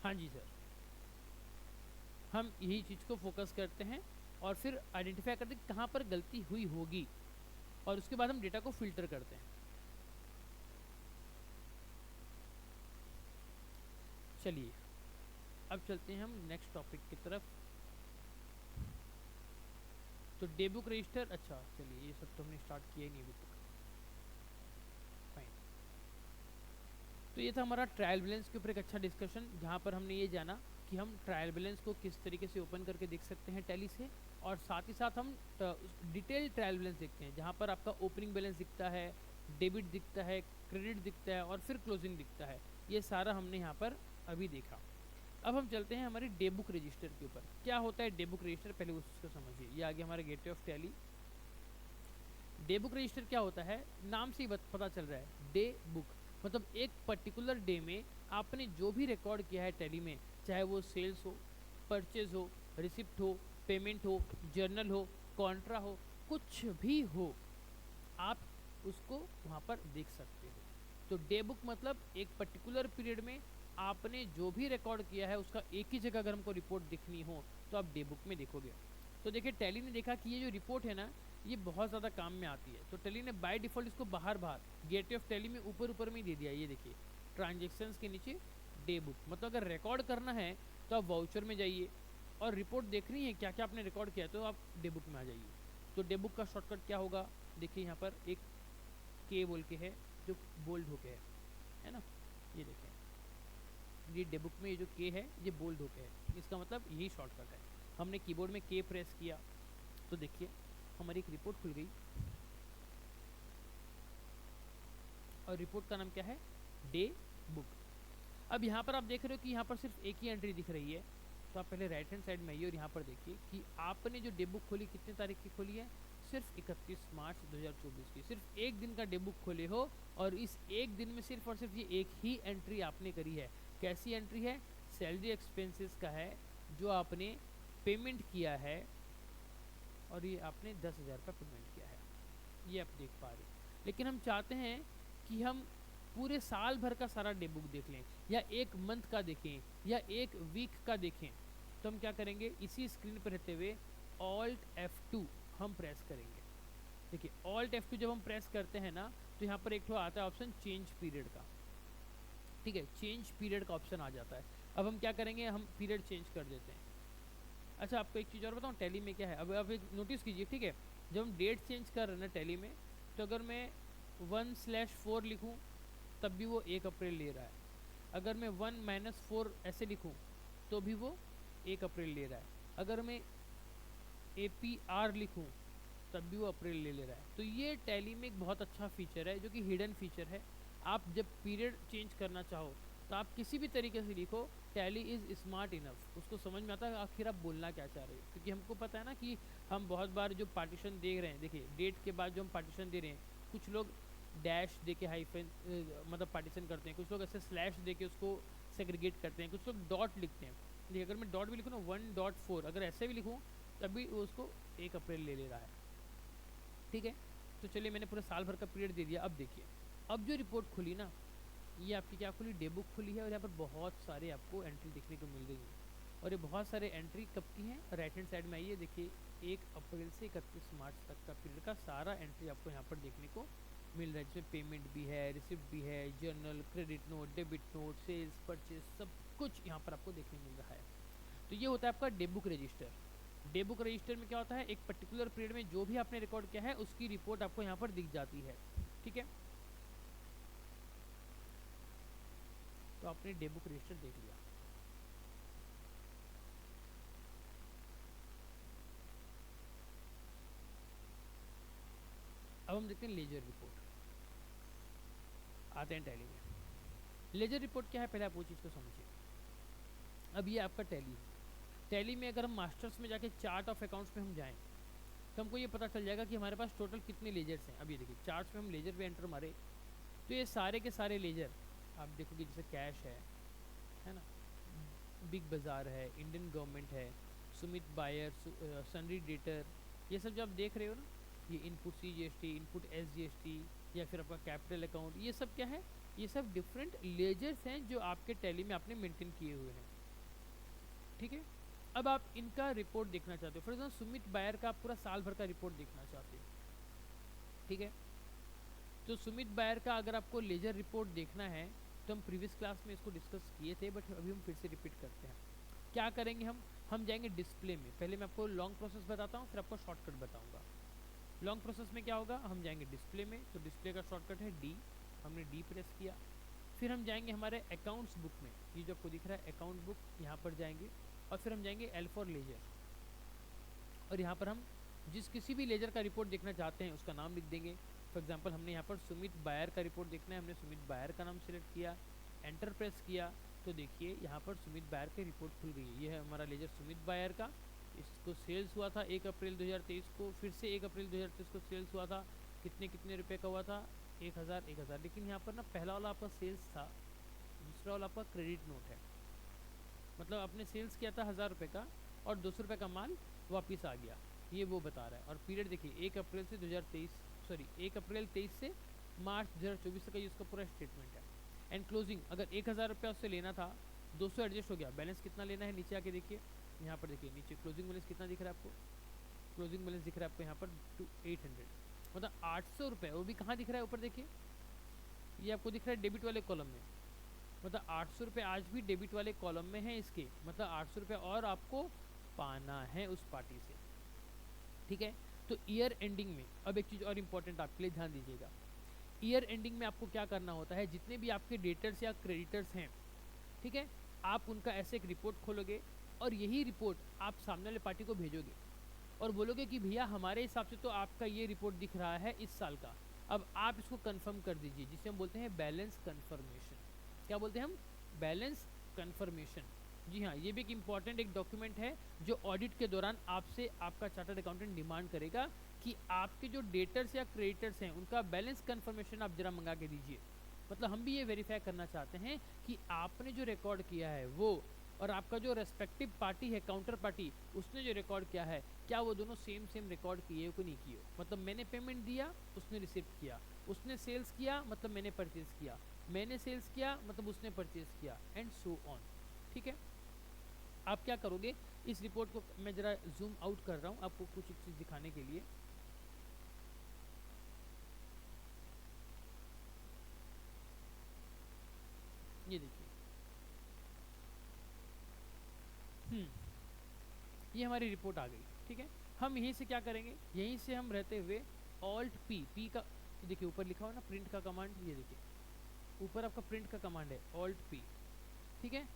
हाँ जी सर, हम यही चीज़ को फोकस करते हैं और फिर आइडेंटिफाई करते हैं कहाँ पर गलती हुई होगी, और उसके बाद हम डेटा को फिल्टर करते हैं। चलिए, अब चलते हैं हम नेक्स्ट टॉपिक की तरफ। तो डे बुक रजिस्टर, अच्छा चलिए, ये सब तो हमने स्टार्ट किया ही नहीं अभी तक। फाइन। तो ये था हमारा ट्रायल बैलेंस के ऊपर एक अच्छा डिस्कशन, जहाँ पर हमने ये जाना कि हम ट्रायल बैलेंस को किस तरीके से ओपन करके देख सकते हैं टैली से, और साथ ही साथ हम डिटेल ट्रायल बैलेंस देखते हैं, जहाँ पर आपका ओपनिंग बैलेंस दिखता है, डेबिट दिखता है, क्रेडिट दिखता है, और फिर क्लोजिंग दिखता है। ये सारा हमने यहाँ पर अभी देखा। अब हम चलते हैं हमारी डे बुक रजिस्टर के ऊपर। क्या होता है डे बुक रजिस्टर, पहले उस चीज़ को समझिए। ये आगे हमारा gateway of tally. Day book register क्या होता है, नाम से ही पता चल रहा है, डे बुक मतलब एक पर्टिकुलर डे में आपने जो भी रिकॉर्ड किया है टैली में, चाहे वो सेल्स हो, परचेज हो, रिसिप्ट हो, पेमेंट हो, जर्नल हो, कॉन्ट्रा हो, कुछ भी हो, आप उसको वहाँ पर देख सकते हो। तो डे बुक मतलब एक पर्टिकुलर पीरियड में आपने जो भी रिकॉर्ड किया है, उसका एक ही जगह अगर हमको रिपोर्ट दिखनी हो तो आप डे बुक में देखोगे। तो देखिए, टैली ने देखा कि ये जो रिपोर्ट है ना, ये बहुत ज़्यादा काम में आती है, तो टैली ने बाय डिफ़ॉल्ट इसको बाहर बाहर गेटवे ऑफ टैली में ऊपर ऊपर में ही दे दिया। ये देखिए, ट्रांजेक्शन्स के नीचे डे बुक, मतलब अगर रिकॉर्ड करना है तो आप वाउचर में जाइए, और रिपोर्ट देखनी है क्या क्या आपने रिकॉर्ड किया, तो आप डे बुक में आ जाइए। तो डे बुक का शॉर्टकट क्या होगा, देखिए यहाँ पर एक के बोल के है, जो बोल्ड होके है ना, ये देखें, ये डे बुक में ये जो के है ये बोल्ड होके है, इसका मतलब यही शॉर्टकट है। हमने कीबोर्ड में के प्रेस किया तो देखिए हमारी एक रिपोर्ट खुल गई, और रिपोर्ट का नाम क्या है, डे बुक। अब यहाँ पर आप देख रहे हो कि यहाँ पर सिर्फ एक ही एंट्री दिख रही है, तो आप पहले राइट हैंड साइड में आइए और यहाँ पर देखिए कि आपने जो डे बुक खोली कितने तारीख की खोली है, सिर्फ 31 मार्च 2024 की। सिर्फ एक दिन का डे बुक खोले हो, और इस एक दिन में सिर्फ और सिर्फ ये एक ही एंट्री आपने करी है। कैसी एंट्री है, सैलरी एक्सपेंसेस का है, जो आपने पेमेंट किया है, और ये आपने 10,000 का पेमेंट किया है, ये आप देख पा रहे हैं। लेकिन हम चाहते हैं कि हम पूरे साल भर का सारा डे बुक देख लें, या एक मंथ का देखें, या एक वीक का देखें, तो हम क्या करेंगे, इसी स्क्रीन पर रहते हुए ऑल्ट F2 हम प्रेस करेंगे। देखिए, ऑल्ट F2 जब हम प्रेस करते हैं ना, तो यहाँ पर एक तो आता है ऑप्शन चेंज पीरियड का। ठीक है, चेंज पीरियड का ऑप्शन आ जाता है। अब हम क्या करेंगे, हम पीरियड चेंज कर देते हैं। अच्छा, आपको एक चीज़ और बताऊँ टैली में क्या है, अब आप एक नोटिस कीजिए। ठीक है, जब हम डेट चेंज कर रहे हैं ना टैली में, तो अगर मैं 1/4 लिखूँ तब भी वो 1 अप्रैल ले रहा है। अगर मैं 1-4 ऐसे लिखूँ तो भी वो 1 अप्रैल ले रहा है। अगर मैं APR लिखूं तब भी वो अप्रैल ले रहा है। तो ये टैली में एक बहुत अच्छा फीचर है जो कि हिडन फीचर है। आप जब पीरियड चेंज करना चाहो तो आप किसी भी तरीके से लिखो, टैली इज़ स्मार्ट इनफ, उसको समझ में आता है आखिर आप बोलना क्या चाह रहे हो। क्योंकि हमको पता है ना कि हम बहुत बार जो पार्टीशन देख रहे हैं, देखिए डेट के बाद जो हम पार्टीशन दे रहे हैं, कुछ लोग डैश दे के हाइफन मतलब पार्टीशन करते हैं, कुछ लोग ऐसे स्लैश दे के उसको सेग्रीगेट करते हैं, कुछ लोग डॉट लिखते हैं। देखिए अगर मैं डॉट भी लिखूँ ना 1.4 अगर ऐसे भी लिखूँ तभी वो उसको 1 अप्रैल ले रहा है। ठीक है, तो चलिए मैंने पूरा साल भर का पीरियड दे दिया। अब देखिए, अब जो रिपोर्ट खुली ना, ये आपकी क्या खुली, डे बुक खुली है और यहाँ पर बहुत सारे आपको एंट्री देखने को मिल रही है। और ये बहुत सारे एंट्री कब की हैं, राइट हैंड साइड में आइए देखिए, 1 अप्रैल से 31 मार्च तक का पीरियड का सारा एंट्री आपको यहाँ पर देखने को मिल रहा है, जिसमें पेमेंट भी है, रिसिप्ट भी है, journal, credit note, debit note, sales, purchase, सब कुछ यहाँ पर आपको देखने मिल रहा है। तो ये होता है आपका day book register. Day book register में क्या होता है, एक पर्टिकुलर पीरियड में जो भी आपने रिकॉर्ड किया है उसकी रिपोर्ट आपको यहाँ पर दिख जाती है। ठीक है, तो आपने डे बुक रजिस्टर देख लिया। अब हम देखते हैं लेजर रिपोर्ट। आते हैं टैली में। लेजर रिपोर्ट क्या है, पहले आप वो चीज़ को समझिए। अब ये आपका टैली है। टैली में अगर हम मास्टर्स में जाके चार्ट ऑफ अकाउंट्स में हम जाएं तो हमको ये पता चल जाएगा कि हमारे पास टोटल कितने लेजर्स हैं। अब ये देखिए चार्ट्स में हम लेजर पे एंटर मारे तो ये सारे के सारे लेजर आप देखोगे, जैसे कैश है ना, बिग बाज़ार है, इंडियन गवर्नमेंट है, सुमित बायर, सनरी डेटर, ये सब जो आप देख रहे हो ना, ये इनपुट CGST, इनपुट SGST या फिर आपका कैपिटल अकाउंट, ये सब क्या है, ये सब डिफरेंट लेजर्स हैं जो आपके टैली में आपने मेंटेन किए हुए हैं। ठीक है, अब आप इनका रिपोर्ट देखना चाहते हो, फॉर एग्जाम्पल सुमित बायर का आप पूरा साल भर का रिपोर्ट देखना चाहते हो। ठीक है, तो सुमित बायर का अगर आपको लेजर रिपोर्ट देखना है तो हम प्रीवियस क्लास में इसको डिस्कस किए थे, बट अभी हम फिर से रिपीट करते हैं। क्या करेंगे, हम जाएंगे डिस्प्ले में। पहले मैं आपको लॉन्ग प्रोसेस बताता हूँ, फिर आपको शॉर्टकट बताऊँगा। लॉन्ग प्रोसेस में क्या होगा, हम जाएंगे डिस्प्ले में, तो डिस्प्ले का शॉर्टकट है D, हमने D प्रेस किया। फिर हम जाएंगे हमारे अकाउंट्स बुक में, ये जो आपको दिख रहा है अकाउंट बुक, यहाँ पर जाएंगे और फिर हम जाएंगे L फॉर लेजर, और यहाँ पर हम जिस किसी भी लेजर का रिपोर्ट देखना चाहते हैं उसका नाम लिख देंगे। फॉर एग्जांपल हमने यहाँ पर सुमित बायर का रिपोर्ट देखना है, हमने सुमित बायर का नाम सेलेक्ट किया, एंटर प्रेस किया, तो देखिए यहाँ पर सुमित बायर की रिपोर्ट खुल गई है। ये है हमारा लेजर सुमित बायर का। इसको सेल्स हुआ था 1 अप्रैल 2023 को, फिर से 1 अप्रैल 2023 को सेल्स हुआ था, कितने कितने रुपए का हुआ था, 1000। लेकिन यहाँ पर ना पहला वाला आपका सेल्स था, दूसरा वाला आपका क्रेडिट नोट है। मतलब आपने सेल्स किया था 1000 रुपये का और 200 रुपये का माल वापस आ गया, ये वो बता रहा है। और पीरियड देखिए 1 अप्रैल से 1 अप्रैल 23 से मार्च 2024 तक का इसका पूरा स्टेटमेंट है। एंड क्लोजिंग, अगर 1000 रुपया उससे लेना था, 200 एडजस्ट हो गया, बैलेंस कितना लेना है नीचे आके देखिए, यहाँ पर देखिए नीचे क्लोजिंग बैलेंस कितना दिख रहा है आपको, क्लोजिंग बैलेंस दिख रहा है आपको यहाँ पर 800, मतलब 800 रुपये। वो भी कहाँ दिख रहा है, ऊपर देखिए, ये आपको दिख रहा है डेबिट वाले कॉलम में, मतलब 800 रुपये आज भी डेबिट वाले कॉलम में है इसके, मतलब 800 रुपये और आपको पाना है उस पार्टी से। ठीक है, तो ईयर एंडिंग में अब एक चीज़ और इम्पोर्टेंट आपके लिए ध्यान दीजिएगा। ईयर एंडिंग में आपको क्या करना होता है, जितने भी आपके डेटर्स या क्रेडिटर्स हैं, ठीक है, आप उनका ऐसे एक रिपोर्ट खोलोगे और यही रिपोर्ट आप सामने वाले पार्टी को भेजोगे और बोलोगे कि भैया हमारे हिसाब से तो आपका ये रिपोर्ट दिख रहा है इस साल का, अब आप इसको कंफर्म कर दीजिए, जिसे हम बोलते हैं बैलेंस कंफर्मेशन। क्या बोलते हैं हम, बैलेंस कंफर्मेशन। जी हाँ, ये भी एक इम्पॉर्टेंट एक डॉक्यूमेंट है जो ऑडिट के दौरान आपसे आपका चार्टर्ड अकाउंटेंट डिमांड करेगा कि आपके जो डेटर्स या क्रेडिटर्स हैं उनका बैलेंस कंफर्मेशन आप जरा मंगा के दीजिए। मतलब हम भी ये वेरीफाई करना चाहते हैं कि आपने जो रिकॉर्ड किया है वो और आपका जो रेस्पेक्टिव पार्टी है, काउंटर पार्टी, उसने जो रिकॉर्ड किया है, क्या वो दोनों सेम रिकॉर्ड किए हो कि नहीं किए हो। मतलब मैंने पेमेंट दिया, उसने रिसिप्ट किया, उसने सेल्स किया मतलब मैंने परचेज किया, मैंने सेल्स किया मतलब उसने परचेज किया, एंड सो ऑन। ठीक है, आप क्या करोगे, इस रिपोर्ट को मैं जरा जूम आउट कर रहा हूँ आपको कुछ एक चीज़ दिखाने के लिए। ये देखिए, ये हमारी रिपोर्ट आ गई। ठीक है, हम यहीं से क्या करेंगे, यहीं से हम रहते हुए ऑल्ट पी का, देखिए ऊपर लिखा हो ना प्रिंट का कमांड, ये देखिए ऊपर आपका प्रिंट का कमांड है ऑल्ट पी। ठीक है,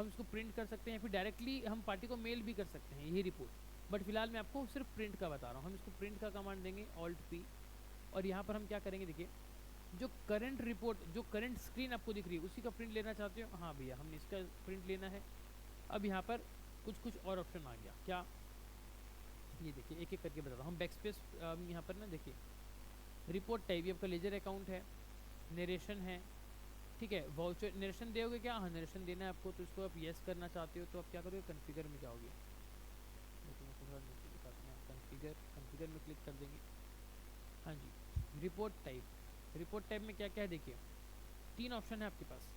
हम इसको प्रिंट कर सकते हैं या फिर डायरेक्टली हम पार्टी को मेल भी कर सकते हैं यही रिपोर्ट, बट फिलहाल मैं आपको सिर्फ प्रिंट का बता रहा हूँ। हम इसको प्रिंट का कमांड देंगे Alt+P, और यहाँ पर हम क्या करेंगे, देखिए जो करंट रिपोर्ट, जो करंट स्क्रीन आपको दिख रही है उसी का प्रिंट लेना चाहते हो, हाँ भैया हमने इसका प्रिंट लेना है। अब यहाँ पर कुछ और ऑप्शन आ गया, क्या, ये देखिए एक एक करके बताता हूँ। हम बैकस्पेस यहाँ पर ना देखिए, रिपोर्ट टाइप ये आपका लेजर अकाउंट है, नरेशन है, ठीक है, वाउचर नरेशन दोगे क्या, हाँ नरेशन देना है आपको, तो इसको आप येस करना चाहते हो तो आप क्या करोगे, कन्फिगर में जाओगे, कन्फिगर में क्लिक कर देंगे। हाँ जी, रिपोर्ट टाइप में क्या क्या है देखिए, 3 ऑप्शन है आपके पास,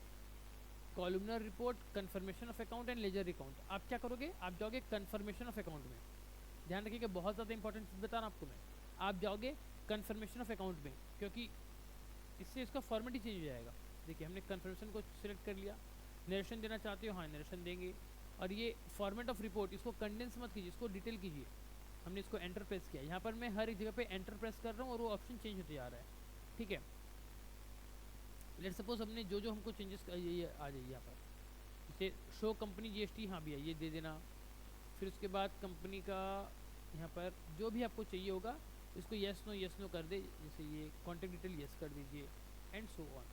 columnar report, confirmation of account and ledger account. आप क्या करोगे, आप जाओगे कन्फर्मेशन ऑफ अकाउंट में, ध्यान रखिएगा बहुत ज़्यादा इंपॉर्टेंट चीज़ बता रहा हूँ आपको मैं, आप जाओगे कन्फर्मेशन ऑफ अकाउंट में, क्योंकि इससे इसका फॉर्मेट ही चेंज हो जाएगा। देखिए हमने कन्फर्मेशन को सिलेक्ट कर लिया, नरेशन देना चाहते हो, हाँ नरेशन देंगे, और ये फॉर्मेट ऑफ रिपोर्ट, इसको कंडेंस मत कीजिए, इसको डिटेल कीजिए। हमने इसको एंटर प्रेस किया, यहाँ पर मैं हर एक जगह पे एंटर प्रेस कर रहा हूँ और वो ऑप्शन चेंज होते जा रहा है, ठीक है। लेट सपोज हमने जो हमको चेंजेस, ये आ जाइए यहाँ पर, जैसे शो कंपनी GST, हाँ भैया ये दे देना। फिर उसके बाद कंपनी का यहाँ पर जो भी आपको चाहिए होगा इसको येस नो कर दे, जैसे ये कॉन्टैक्ट डिटेल येस कर दीजिए एंड सो ऑन,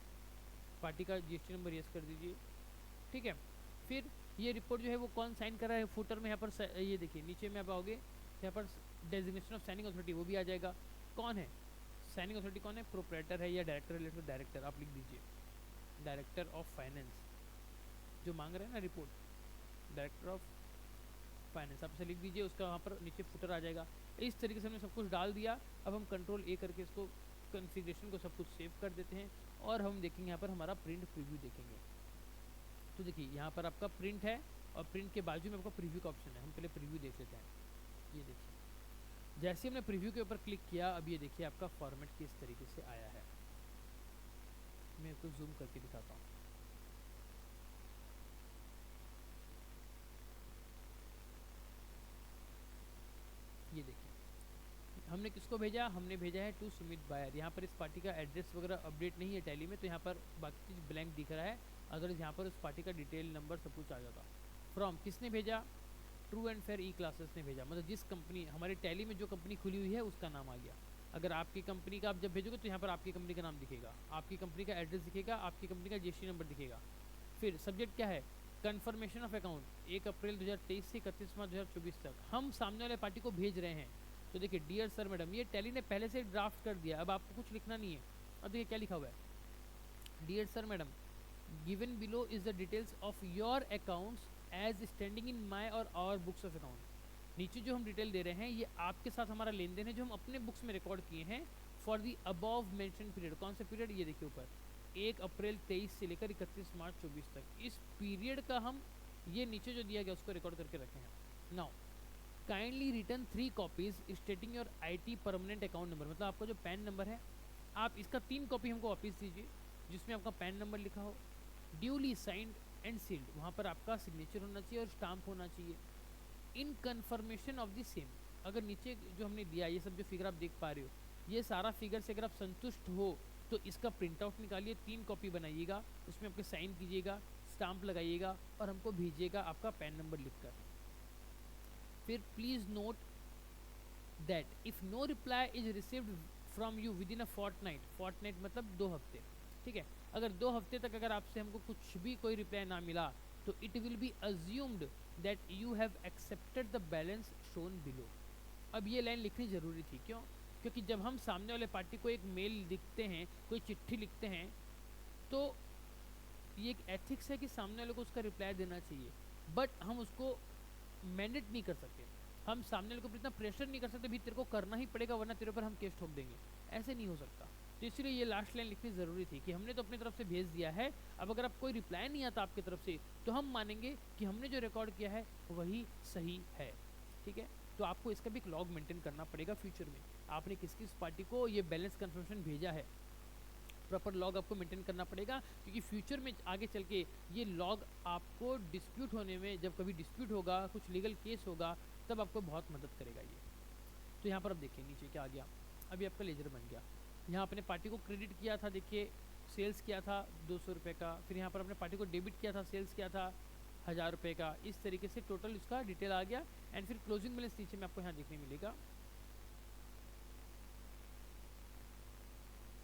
पार्टी का GST नंबर येस कर दीजिए, ठीक है। फिर ये रिपोर्ट जो है वो कौन साइन कर रहा है, फुटर में यहाँ पर ये देखिए नीचे में आप आओगे, यहाँ पर डेजिग्नेशन ऑफ साइनिंग अथॉरिटी वो भी आ जाएगा, कौन है साइनिंग अथॉरिटी, कौन है, प्रोपराइटर है या डायरेक्टर है, लेटर डायरेक्टर आप लिख दीजिए, डायरेक्टर ऑफ फाइनेंस जो मांग रहे हैं ना रिपोर्ट, डायरेक्टर ऑफ फाइनेंस आप इसे लिख दीजिए, उसका वहाँ पर नीचे फुटर आ जाएगा। इस तरीके से हमने सब कुछ डाल दिया। अब हम Ctrl+A करके इसको कॉन्फ़िगरेशन को सब कुछ सेव कर देते हैं और हम देखेंगे यहाँ पर हमारा प्रिंट प्रीव्यू देखेंगे। तो देखिए यहाँ पर आपका प्रिंट है और प्रिंट के बाजू में आपका प्रीव्यू का ऑप्शन है, हम पहले प्रीव्यू देख लेते हैं। ये देखिए जैसे हमने प्रीव्यू के ऊपर क्लिक किया, अब ये देखिए आपका फॉर्मेट किस तरीके से आया है, मैं इसको जूम करके दिखाता हूँ। ये देखिए हमने किसको भेजा, हमने भेजा है टू सुमित बायर। यहाँ पर इस पार्टी का एड्रेस वगैरह अपडेट नहीं है टैली में, तो यहाँ पर बाकी चीज़ ब्लैंक दिख रहा है, अदरवाइज यहाँ पर उस पार्टी का डिटेल नंबर सब कुछ आ जाता। फ्रॉम किसने भेजा, true and fair E classes ने भेजा, मतलब जिस कंपनी हमारे टैली में जो कंपनी खुली हुई है उसका नाम आ गया। अगर आपकी कंपनी का आप जब भेजोगे तो यहाँ पर आपकी कंपनी का नाम दिखेगा, आपकी कंपनी का एड्रेस दिखेगा, आपकी कंपनी का GST नंबर दिखेगा। फिर सब्जेक्ट क्या है, कन्फर्मेशन ऑफ अकाउंट, 1 अप्रैल 2023 से 31 मार्च 2024 तक हम सामने वाले पार्टी को भेज रहे हैं। तो देखिए डियर सर मैडम, ये टैली ने पहले से ड्राफ्ट कर दिया, अब आपको कुछ लिखना नहीं है। अब देखिए क्या लिखा हुआ है, dear sir madam given below is the details of your accounts as standing in my or our books of account. नीचे जो हम डिटेल दे रहे हैं ये आपके साथ हमारा लेन देन है जो हम अपने बुक्स में रिकॉर्ड किए हैं for the above mention period. कौन सा पीरियड, ये देखिए ऊपर 1 अप्रैल 23 से लेकर 31 मार्च 24 तक, इस पीरियड का हम ये नीचे जो दिया गया उसको रिकॉर्ड करके रखे हैं। Now kindly return 3 copies स्टेटिंग your IT permanent account number, मतलब आपका जो पैन नंबर है आप इसका 3 कॉपी हमको वापस दीजिए जिसमें आपका पैन नंबर लिखा हो, ड्यूली साइंड एंड सील्ड, वहाँ पर आपका सिग्नेचर होना चाहिए और स्टाम्प होना चाहिए, इन कन्फर्मेशन ऑफ द सेम। अगर नीचे जो हमने दिया ये सब जो फिगर आप देख पा रहे हो ये सारा फिगर से अगर आप संतुष्ट हो तो इसका प्रिंट आउट निकालिए, 3 कॉपी बनाइएगा, उसमें आपके साइन कीजिएगा, स्टाम्प लगाइएगा और हमको भेजिएगा आपका पैन नंबर लिखकर। फिर please note that if no reply is received from you within a fortnight मतलब 2 हफ्ते, ठीक है, अगर 2 हफ्ते तक अगर आपसे हमको कुछ भी कोई रिप्लाई ना मिला तो it will be assumed that you have accepted the balance shown below. अब ये लाइन लिखनी ज़रूरी थी, क्यों, क्योंकि जब हम सामने वाले पार्टी को एक मेल लिखते हैं, कोई चिट्ठी लिखते हैं, तो ये एक एथिक्स है कि सामने वाले को उसका रिप्लाई देना चाहिए, बट हम उसको मैंडेट नहीं कर सकते, हम सामने वाले को इतना प्रेशर नहीं कर सकते भी तेरे को करना ही पड़ेगा वरना तेरे ऊपर हम केस ठोक देंगे, ऐसे नहीं हो सकता। तो इसलिए ये लास्ट लाइन लिखनी ज़रूरी थी कि हमने तो अपनी तरफ से भेज दिया है, अब अगर आप कोई रिप्लाई नहीं आता आपकी तरफ से तो हम मानेंगे कि हमने जो रिकॉर्ड किया है वही सही है, ठीक है। तो आपको इसका भी एक लॉग मेंटेन करना पड़ेगा फ्यूचर में, आपने किस किस पार्टी को ये बैलेंस कन्फर्मेशन भेजा है, प्रॉपर लॉग आपको मेंटेन करना पड़ेगा, क्योंकि फ्यूचर में आगे चल के ये लॉग आपको डिस्प्यूट होने में, जब कभी डिस्प्यूट होगा, कुछ लीगल केस होगा, तब आपको बहुत मदद करेगा ये। तो यहाँ पर आप देखिए नीचे क्या आ गया, अभी आपका लेजर बन गया। यहाँ अपने पार्टी को क्रेडिट किया था, देखिए सेल्स किया था 200 रुपये का, फिर यहाँ पर अपने पार्टी को डेबिट किया था, सेल्स किया था ₹1000 का, इस तरीके से टोटल उसका डिटेल आ गया। एंड फिर क्लोजिंग बैलेंस नीचे में आपको यहाँ देखने मिलेगा,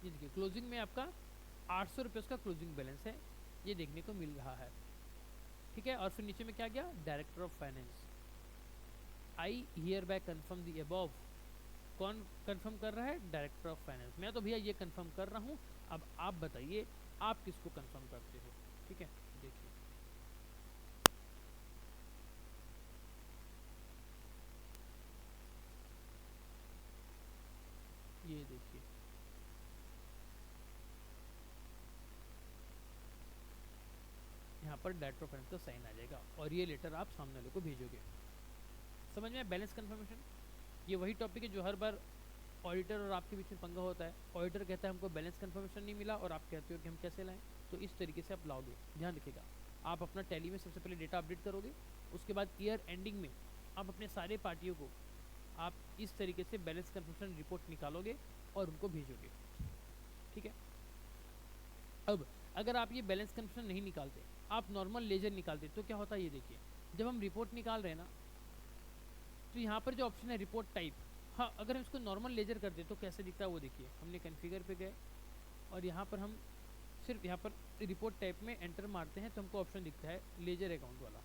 ये देखिए क्लोजिंग में आपका ₹800 उसका क्लोजिंग बैलेंस है, ये देखने को मिल रहा है। ठीक है, और फिर नीचे में क्या गया, director of finance, I hear bye confirm the above. कौन कंफर्म कर रहा है, डायरेक्टर ऑफ फाइनेंस। मैं तो भैया ये कंफर्म कर रहा हूँ, अब आप बताइए आप किसको कंफर्म करते हो। ठीक है, देखिए ये देखिए यहाँ पर डायरेक्टर ऑफ फाइनेंस का साइन आ जाएगा और ये लेटर आप सामने वाले को भेजोगे। समझ में, बैलेंस कंफर्मेशन ये वही टॉपिक है जो हर बार ऑडिटर और आपके बीच में पंगा होता है। ऑडिटर कहता है हमको बैलेंस कंफर्मेशन नहीं मिला और आप कहते हो कि हम कैसे लाएं, तो इस तरीके से आप लाओगे। ध्यान रखिएगा, आप अपना टैली में सबसे पहले डेटा अपडेट करोगे, उसके बाद ईयर एंडिंग में आप अपने सारे पार्टियों को आप इस तरीके से बैलेंस कंफर्मेशन रिपोर्ट निकालोगे और उनको भेजोगे। ठीक है, अब अगर आप ये बैलेंस कंफर्मेशन नहीं निकालते, आप नॉर्मल लेजर निकालते, तो क्या होता है ये देखिए, जब हम रिपोर्ट निकाल रहे हैं ना, तो यहाँ पर जो ऑप्शन है रिपोर्ट टाइप, हाँ अगर हम इसको नॉर्मल लेजर कर दे तो कैसे दिखता है वो देखिए। हमने कॉन्फ़िगर पे गए और यहाँ पर हम सिर्फ यहाँ पर रिपोर्ट टाइप में एंटर मारते हैं तो हमको ऑप्शन दिखता है लेजर अकाउंट वाला।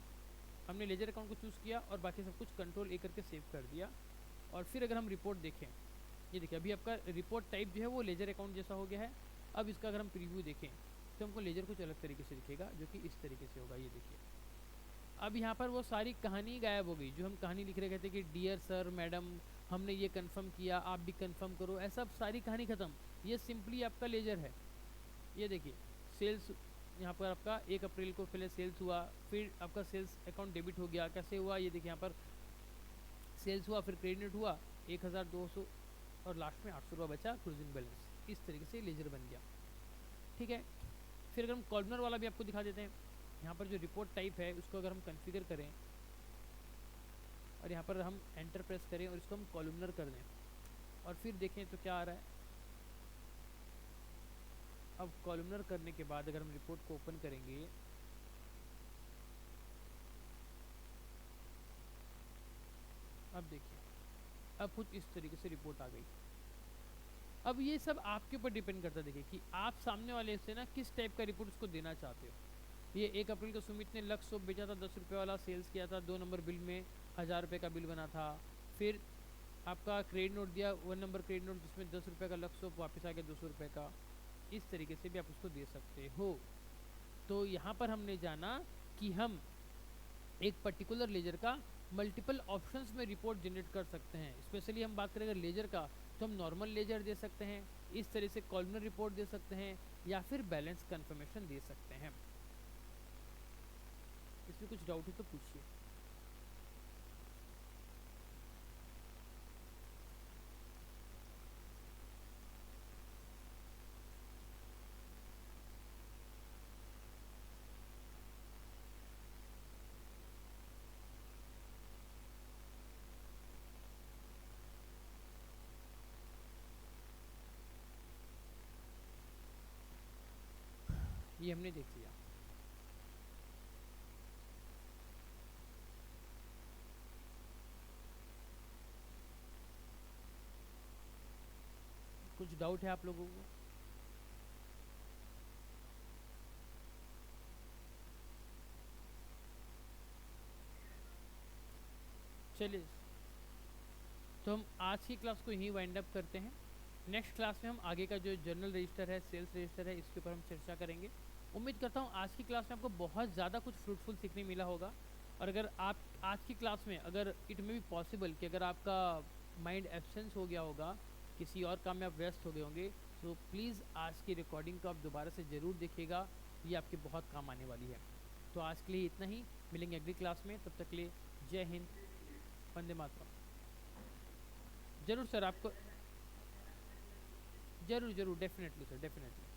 हमने लेजर अकाउंट को चूज़ किया और बाकी सब कुछ कंट्रोल ए करके सेव कर दिया। और फिर अगर हम रिपोर्ट देखें, ये देखिए अभी आपका रिपोर्ट टाइप जो है वो लेजर अकाउंट जैसा हो गया है। अब इसका अगर हम प्रीव्यू देखें तो हमको लेजर कुछ अलग तरीके से दिखेगा, जो कि इस तरीके से होगा। ये देखिए अब यहाँ पर वो सारी कहानी गायब हो गई जो हम कहानी लिख रहे कहते कि डियर सर मैडम हमने ये कंफर्म किया, आप भी कंफर्म करो, ऐसा सारी कहानी ख़त्म। ये सिंपली आपका लेजर है। ये देखिए सेल्स, यहाँ पर आपका 1 अप्रैल को पहले सेल्स हुआ, फिर आपका सेल्स अकाउंट डेबिट हो गया। कैसे हुआ ये देखिए, यहाँ पर सेल्स हुआ, फिर क्रेडिट हुआ 1200 और लास्ट में 800 रुपये बचा क्लोजिंग बैलेंस। इस तरीके से लेजर बन गया। ठीक है, फिर अगर हम कॉलमनर वाला भी आपको दिखा देते हैं। यहाँ पर जो रिपोर्ट टाइप है उसको अगर हम कॉन्फ़िगर करें और यहाँ पर हम एंटर प्रेस करें और इसको हम कॉलमनर कर दें और फिर देखें तो क्या आ रहा है। अब कॉलमनर करने के बाद अगर हम रिपोर्ट को ओपन करेंगे, अब देखिए अब कुछ इस तरीके से रिपोर्ट आ गई। अब ये सब आपके ऊपर डिपेंड करता है देखिए कि आप सामने वाले से ना किस टाइप का रिपोर्ट उसको देना चाहते हो। ये 1 अप्रैल को सुमित ने लक्ष्य सोप बेचा था, 10 रुपये वाला सेल्स किया था, 2 नंबर बिल में 1000 रुपये का बिल बना था। फिर आपका क्रेडिट नोट दिया, 1 नंबर क्रेडिट नोट जिसमें 10 रुपये का लक्ष्य सोप वापस आ गया 200 रुपये का। इस तरीके से भी आप उसको दे सकते हो। तो यहाँ पर हमने जाना कि हम एक पर्टिकुलर लेजर का मल्टीपल ऑप्शंस में रिपोर्ट जनरेट कर सकते हैं। स्पेशली हम बात करें अगर लेजर का, तो हम नॉर्मल लेजर दे सकते हैं, इस तरह से कॉलमनर रिपोर्ट दे सकते हैं, या फिर बैलेंस कंफर्मेशन दे सकते हैं। इसमें कुछ डाउट है तो पूछिए। ये हमने देख लिया। कुछ डाउट है आप लोगों को? चलिए, तो हम आज की क्लास को यहीं वाइंड अप करते हैं। नेक्स्ट क्लास में हम आगे का जो जर्नल रजिस्टर है, सेल्स रजिस्टर है, इसके ऊपर हम चर्चा करेंगे। उम्मीद करता हूँ आज की क्लास में आपको बहुत ज़्यादा कुछ फ्रूटफुल सीखने मिला होगा। और अगर आप आज की क्लास में, अगर इट में भी पॉसिबल कि अगर आपका माइंड एब्सेंस हो गया होगा, किसी और काम में आप व्यस्त हो गए होंगे, तो प्लीज़ आज की रिकॉर्डिंग को आप दोबारा से ज़रूर देखिएगा, ये आपके बहुत काम आने वाली है। तो आज के लिए इतना ही, मिलेंगे अगली क्लास में, तब तक के लिए जय हिंद, वंदे मातरम। जरूर सर, आपको जरूर जरूर डेफिनेटली सर, डेफिनेटली।